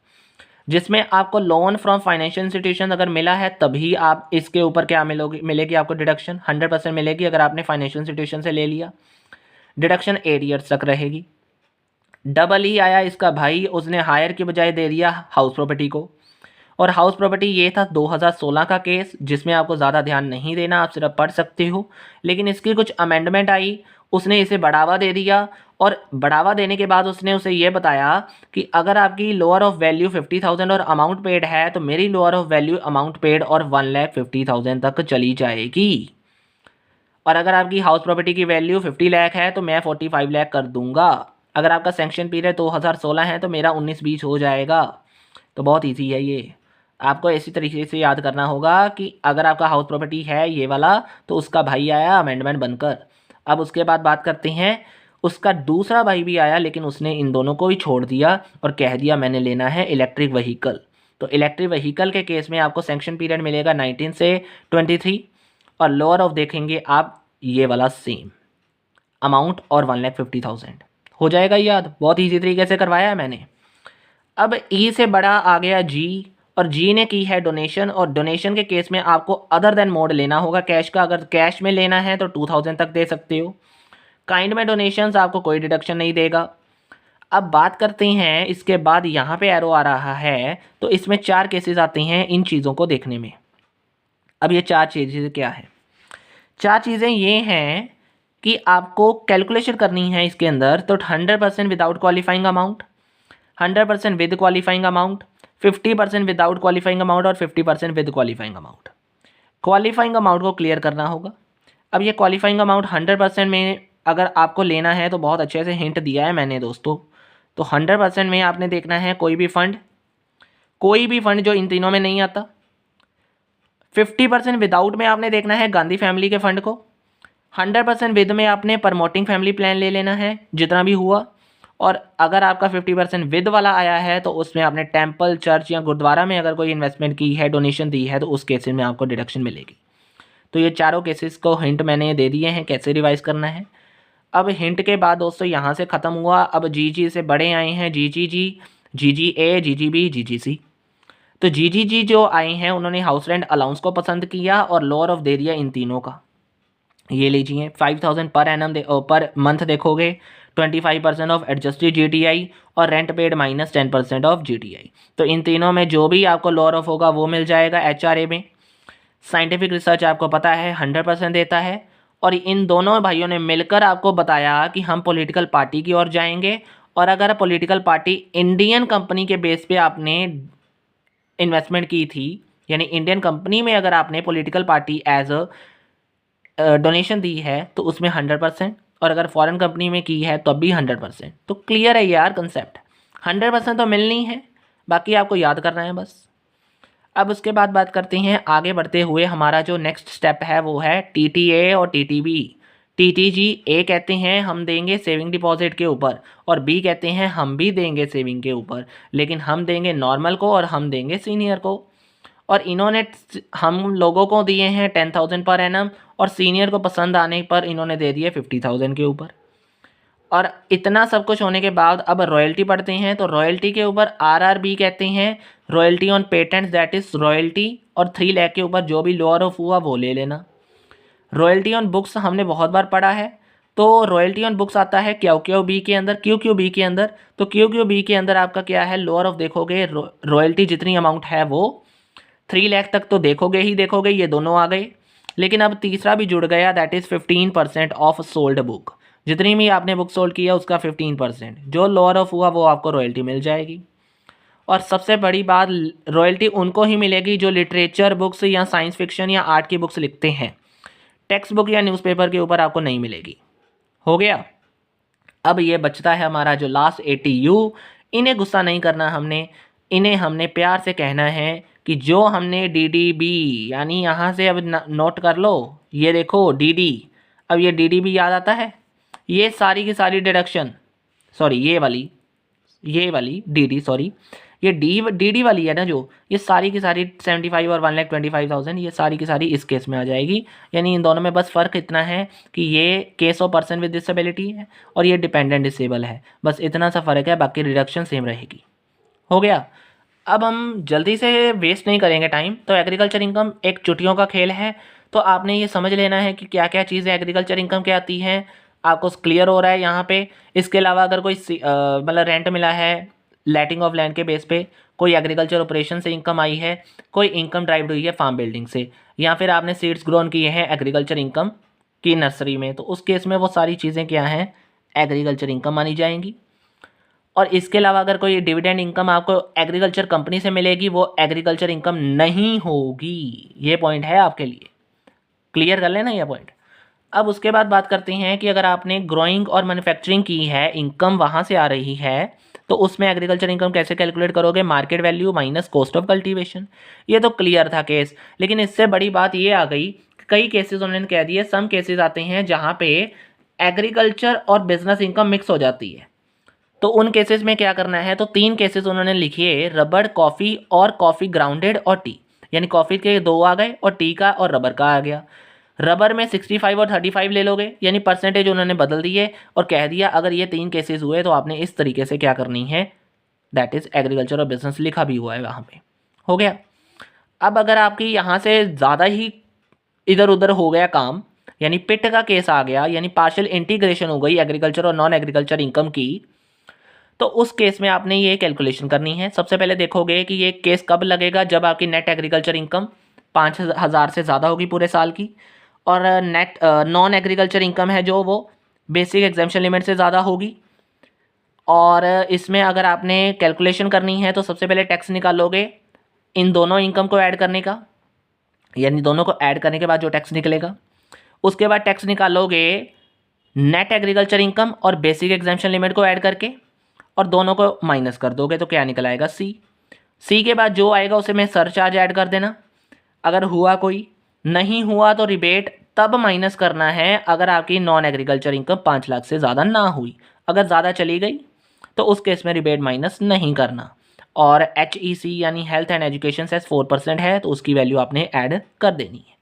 जिसमें आपको लोन फ्रॉम फाइनेंशियल इंस्टीट्यूशन अगर मिला है तभी आप इसके ऊपर क्या मिलेगी आपको डिडक्शन 100% मिलेगी। अगर आपने फाइनेंशियल इंस्टीट्यूशन से ले लिया, डिडक्शन 8 ईयर्स तक रहेगी। E आया इसका भाई, उसने हायर की बजाय दे दिया हाउस प्रॉपर्टी को, और हाउस प्रॉपर्टी ये था 2016 का केस, जिसमें आपको ज़्यादा ध्यान नहीं देना, आप सिर्फ पढ़ सकते हो। लेकिन इसकी कुछ अमेंडमेंट आई, उसने इसे बढ़ावा दे दिया, और बढ़ावा देने के बाद उसने उसे ये बताया कि अगर आपकी लोअर ऑफ वैल्यू 50,000 और अमाउंट पेड है तो मेरी lower of value amount paid और 1,50,000 तक चली जाएगी। और अगर आपकी हाउस प्रॉपर्टी की वैल्यू 50 लाख है तो मैं 45 लाख कर दूंगा। अगर आपका सैंक्शन पीरियड 2016 है तो मेरा 19-20 हो जाएगा। तो बहुत ईजी है ये, आपको इसी तरीके से याद करना होगा कि अगर आपका हाउस प्रॉपर्टी है ये वाला तो उसका भाई आया अमेंडमेंट बनकर। अब उसके बाद बात करते हैं, उसका दूसरा भाई भी आया लेकिन उसने इन दोनों को ही छोड़ दिया और कह दिया मैंने लेना है इलेक्ट्रिक व्हीकल। तो इलेक्ट्रिक व्हीकल के केस में आपको सैंक्शन पीरियड मिलेगा 19 से 23, और लोअर ऑफ देखेंगे आप ये वाला सेम अमाउंट और 1,50,000 हो जाएगा याद। बहुत ईजी तरीके से करवाया है मैंने। अब ई से बड़ा आ गया जी, और जी ने की है डोनेशन, और डोनेशन के केस में आपको अदर देन मोड लेना होगा कैश का। अगर कैश में लेना है तो 2,000 तक दे सकते हो। काइंड में डोनेशंस आपको कोई डिडक्शन नहीं देगा। अब बात करते हैं इसके बाद, यहाँ पे एरो आ रहा है तो इसमें 4 केसेस आते हैं इन चीज़ों को देखने में। अब ये 4 चीज़ें क्या है, 4 चीज़ें ये हैं कि आपको कैलकुलेशन करनी है इसके अंदर। तो 100% without qualifying amount, 100% with qualifying amount, 50% without qualifying amount और 50% with qualifying amount. Qualifying amount को क्लियर करना होगा। अब ये क्वालिफाइंग अमाउंट 100% में अगर आपको लेना है तो बहुत अच्छे से हिंट दिया है मैंने दोस्तों। तो 100% में आपने देखना है कोई भी फंड जो इन तीनों में नहीं आता। 50% विदाउट में आपने देखना है गांधी फैमिली के फंड को। 100% विद में आपने प्रमोटिंग फैमिली प्लान ले लेना है जितना भी हुआ। और अगर आपका 50% विद वाला आया है तो उसमें आपने टेम्पल, चर्च या गुरुद्वारा में अगर कोई इन्वेस्टमेंट की है, डोनेशन दी है, तो उस केसेस में आपको डिडक्शन मिलेगी। तो ये चारों केसेस को हिंट मैंने दे दिए हैं कैसे रिवाइज करना है। अब हिंट के बाद दोस्तों यहाँ से ख़त्म हुआ। अब जी से बड़े आए हैं जी ए, जी बी, सी। तो जी जो आए हैं उन्होंने हाउस रेंट अलाउंस को पसंद किया और लोअर ऑफ दे दिया इन तीनों का। ये लीजिए 5000 पर एनम पर मंथ देखोगे, 25% ऑफ एडजस्टेड GTI और rent paid minus 10% of GTI। तो इन तीनों में जो भी आपको लोअर ऑफ होगा वो मिल जाएगा HRA में। साइंटिफिक रिसर्च आपको पता है 100% देता है। और इन दोनों भाइयों ने मिलकर आपको बताया कि हम पॉलिटिकल पार्टी की ओर जाएंगे, और अगर पॉलिटिकल पार्टी इंडियन कंपनी के बेस पे आपने इन्वेस्टमेंट की थी, यानी इंडियन कंपनी में अगर आपने political party as a donation दी है तो उसमें 100%, और अगर फॉरेन कंपनी में की है तो भी 100%। तो क्लियर है यार कंसेप्ट। 100% तो मिलनी है, बाकी आपको याद करना है बस। अब उसके बाद बात करते हैं आगे बढ़ते हुए, हमारा जो नेक्स्ट स्टेप है वो है TTA और TTB। TTG ए कहते हैं हम देंगे सेविंग डिपॉजिट के ऊपर, और बी कहते हैं हम भी देंगे सेविंग के ऊपर, लेकिन हम देंगे नॉर्मल को और हम देंगे सीनियर को। और इन्होंने हम लोगों को दिए हैं 10,000 पर एनम, और सीनियर को पसंद आने पर इन्होंने दे दिए 50,000 के ऊपर। और इतना सब कुछ होने के बाद अब रॉयल्टी पढ़ते हैं। तो रॉयल्टी के ऊपर RRB कहते हैं royalty on patents, that is royalty, और 3 लाख के ऊपर जो भी लोअर ऑफ हुआ वो ले लेना। रॉयल्टी ऑन बुक्स हमने बहुत बार पढ़ा है। तो रॉयल्टी ऑन बुक्स आता है QQB के अंदर, QQB के अंदर। तो QQB के अंदर आपका क्या है, लोअर ऑफ देखोगे रॉयल्टी जितनी अमाउंट है वो 3 लाख तक तो देखोगे ही देखोगे, ये दोनों आ गए। लेकिन अब तीसरा भी जुड़ गया, that is 15% of sold book. जितनी भी आपने बुक सोल्ड किया उसका 15% जो लोअर ऑफ हुआ वो आपको रॉयल्टी मिल जाएगी। और सबसे बड़ी बात, रॉयल्टी उनको ही मिलेगी जो लिटरेचर बुक्स या साइंस फिक्शन या आर्ट की बुक्स लिखते हैं। टेक्स्ट बुक या न्यूज़पेपर के ऊपर आपको नहीं मिलेगी। हो गया। अब ये बचता है हमारा जो लास्ट ATU। इन्हें गुस्सा नहीं करना हमने, इन्हें हमने प्यार से कहना है कि जो हमने DDB, यानी यहाँ से अब नोट कर लो, ये देखो DD। अब ये DDB याद आता है, ये सारी की सारी डिडक्शन, सॉरी ये वाली DD, सॉरी ये DD वाली है ना, जो ये सारी की सारी 75 और 1,25,000 ये सारी की सारी इस केस में आ जाएगी। यानी इन दोनों में बस फ़र्क इतना है कि ये case of person with disability है और ये डिपेंडेंट डिसेबल है, बस इतना सा फ़र्क है, बाकी रिडक्शन सेम रहेगी। हो गया। अब हम जल्दी से वेस्ट नहीं करेंगे टाइम। तो एग्रीकल्चर इनकम एक चुटियों का खेल है, तो आपने ये समझ लेना है कि क्या क्या चीज़ें एग्रीकल्चर इनकम के आती हैं। आपको क्लियर हो रहा है यहाँ पे। इसके अलावा अगर कोई मतलब रेंट मिला है लैटिंग ऑफ लैंड के बेस पे, कोई एग्रीकल्चर ऑपरेशन से इनकम आई है, कोई इनकम ड्राइव्ड हुई है फार्म बिल्डिंग से, या फिर आपने सीड्स ग्रोन किए हैं एग्रीकल्चर इनकम की नर्सरी में, तो उस केस में वो सारी चीज़ें क्या हैं, एग्रीकल्चर इनकम मानी जाएंगी। और इसके अलावा अगर कोई डिविडेंड इनकम आपको एग्रीकल्चर कंपनी से मिलेगी वो एग्रीकल्चर इनकम नहीं होगी। ये पॉइंट है आपके लिए, क्लियर कर लेना ये पॉइंट। अब उसके बाद बात करते हैं कि अगर आपने ग्रोइंग और मैन्युफैक्चरिंग की है, इनकम वहाँ से आ रही है, तो उसमें एग्रीकल्चर इनकम कैसे कैलकुलेट करोगे, market value minus cost of cultivation. ये तो क्लियर था केस, लेकिन इससे बड़ी बात ये आ गई, कई केसेस उन्होंने कह दिए, सम केसेस आते हैं जहाँ पे एग्रीकल्चर और बिजनेस इनकम मिक्स हो जाती है। तो उन केसेस में क्या करना है, तो 3 केसेस उन्होंने लिखिए, रबड़, कॉफ़ी और कॉफ़ी ग्राउंडेड और टी। यानी कॉफ़ी के 2 आ गए और टी का और रबर का आ गया। रबर में 65 और 35 ले लोगे, यानी परसेंटेज उन्होंने बदल दिए और कह दिया अगर ये 3 केसेस हुए तो आपने इस तरीके से क्या करनी है, दैट इज़ एग्रीकल्चर और बिजनेस लिखा भी हुआ है वहाँ पे। हो गया। अब अगर आपकी यहाँ से ज़्यादा ही इधर उधर हो गया काम, यानी पिट का केस आ गया, यानी पार्शियल इंटीग्रेशन हो गई एग्रीकल्चर और नॉन एग्रीकल्चर इनकम की, तो उस केस में आपने ये कैलकुलेशन करनी है। सबसे पहले देखोगे कि ये केस कब लगेगा, जब आपकी नेट एग्रीकल्चर इनकम 5,000 से ज़्यादा होगी पूरे साल की, और नेट नॉन एग्रीकल्चर इनकम है जो वो बेसिक एग्जाम्पशन लिमिट से ज़्यादा होगी। और इसमें अगर आपने कैलकुलेशन करनी है तो सबसे पहले टैक्स निकालोगे इन दोनों इनकम को ऐड करने का, यानी दोनों को ऐड करने के बाद जो टैक्स निकलेगा, उसके बाद टैक्स निकालोगे नेट एग्रीकल्चर इनकम और बेसिक एग्जाम्पशन लिमिट को ऐड करके और दोनों को माइनस कर दोगे तो क्या निकल आएगा सी के बाद जो आएगा उसे मैं सरचार्ज ऐड कर देना। अगर हुआ कोई, नहीं हुआ तो रिबेट तब माइनस करना है अगर आपकी नॉन एग्रीकल्चर इनकम 5 लाख से ज़्यादा ना हुई। अगर ज़्यादा चली गई तो उस केस में रिबेट माइनस नहीं करना। और HEC यानी हेल्थ एंड एजुकेशन सेस 4% है तो उसकी वैल्यू आपने ऐड कर देनी है।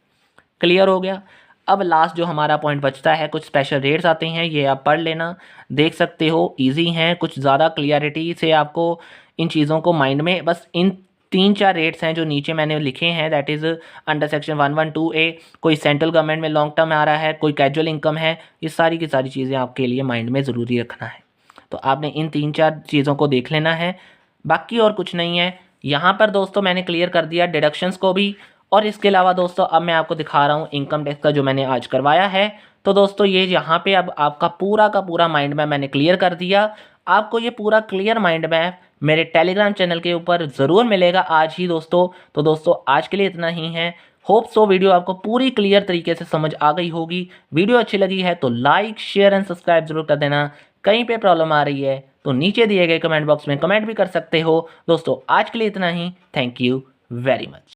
क्लियर हो गया। अब लास्ट जो हमारा पॉइंट बचता है, कुछ स्पेशल रेट्स आते हैं, ये आप पढ़ लेना, देख सकते हो, इजी हैं, कुछ ज़्यादा क्लियरिटी से आपको इन चीज़ों को माइंड में, बस इन 3-4 रेट्स हैं जो नीचे मैंने लिखे हैं, that is under section 112A, कोई सेंट्रल गवर्नमेंट में लॉन्ग टर्म आ रहा है, कोई कैजुअल इनकम है, ये सारी की सारी चीज़ें आपके लिए माइंड में ज़रूरी रखना है। तो आपने इन 3-4 चीज़ों को देख लेना है, बाकी और कुछ नहीं है। यहाँ पर दोस्तों मैंने क्लियर कर दिया डिडक्शंस को भी। और इसके अलावा दोस्तों अब मैं आपको दिखा रहा हूँ इनकम टैक्स का जो मैंने आज करवाया है। तो दोस्तों ये यहाँ पे अब आपका पूरा का पूरा माइंड मैप मैंने क्लियर कर दिया। आपको ये पूरा क्लियर माइंड मैप मेरे टेलीग्राम चैनल के ऊपर ज़रूर मिलेगा आज ही दोस्तों। तो दोस्तों आज के लिए इतना ही है। होप सो वीडियो आपको पूरी क्लियर तरीके से समझ आ गई होगी। वीडियो अच्छी लगी है तो लाइक शेयर एंड सब्सक्राइब जरूर कर देना। कहीं पे प्रॉब्लम आ रही है तो नीचे दिए गए कमेंट बॉक्स में कमेंट भी कर सकते हो। दोस्तों आज के लिए इतना ही। Thank you very much.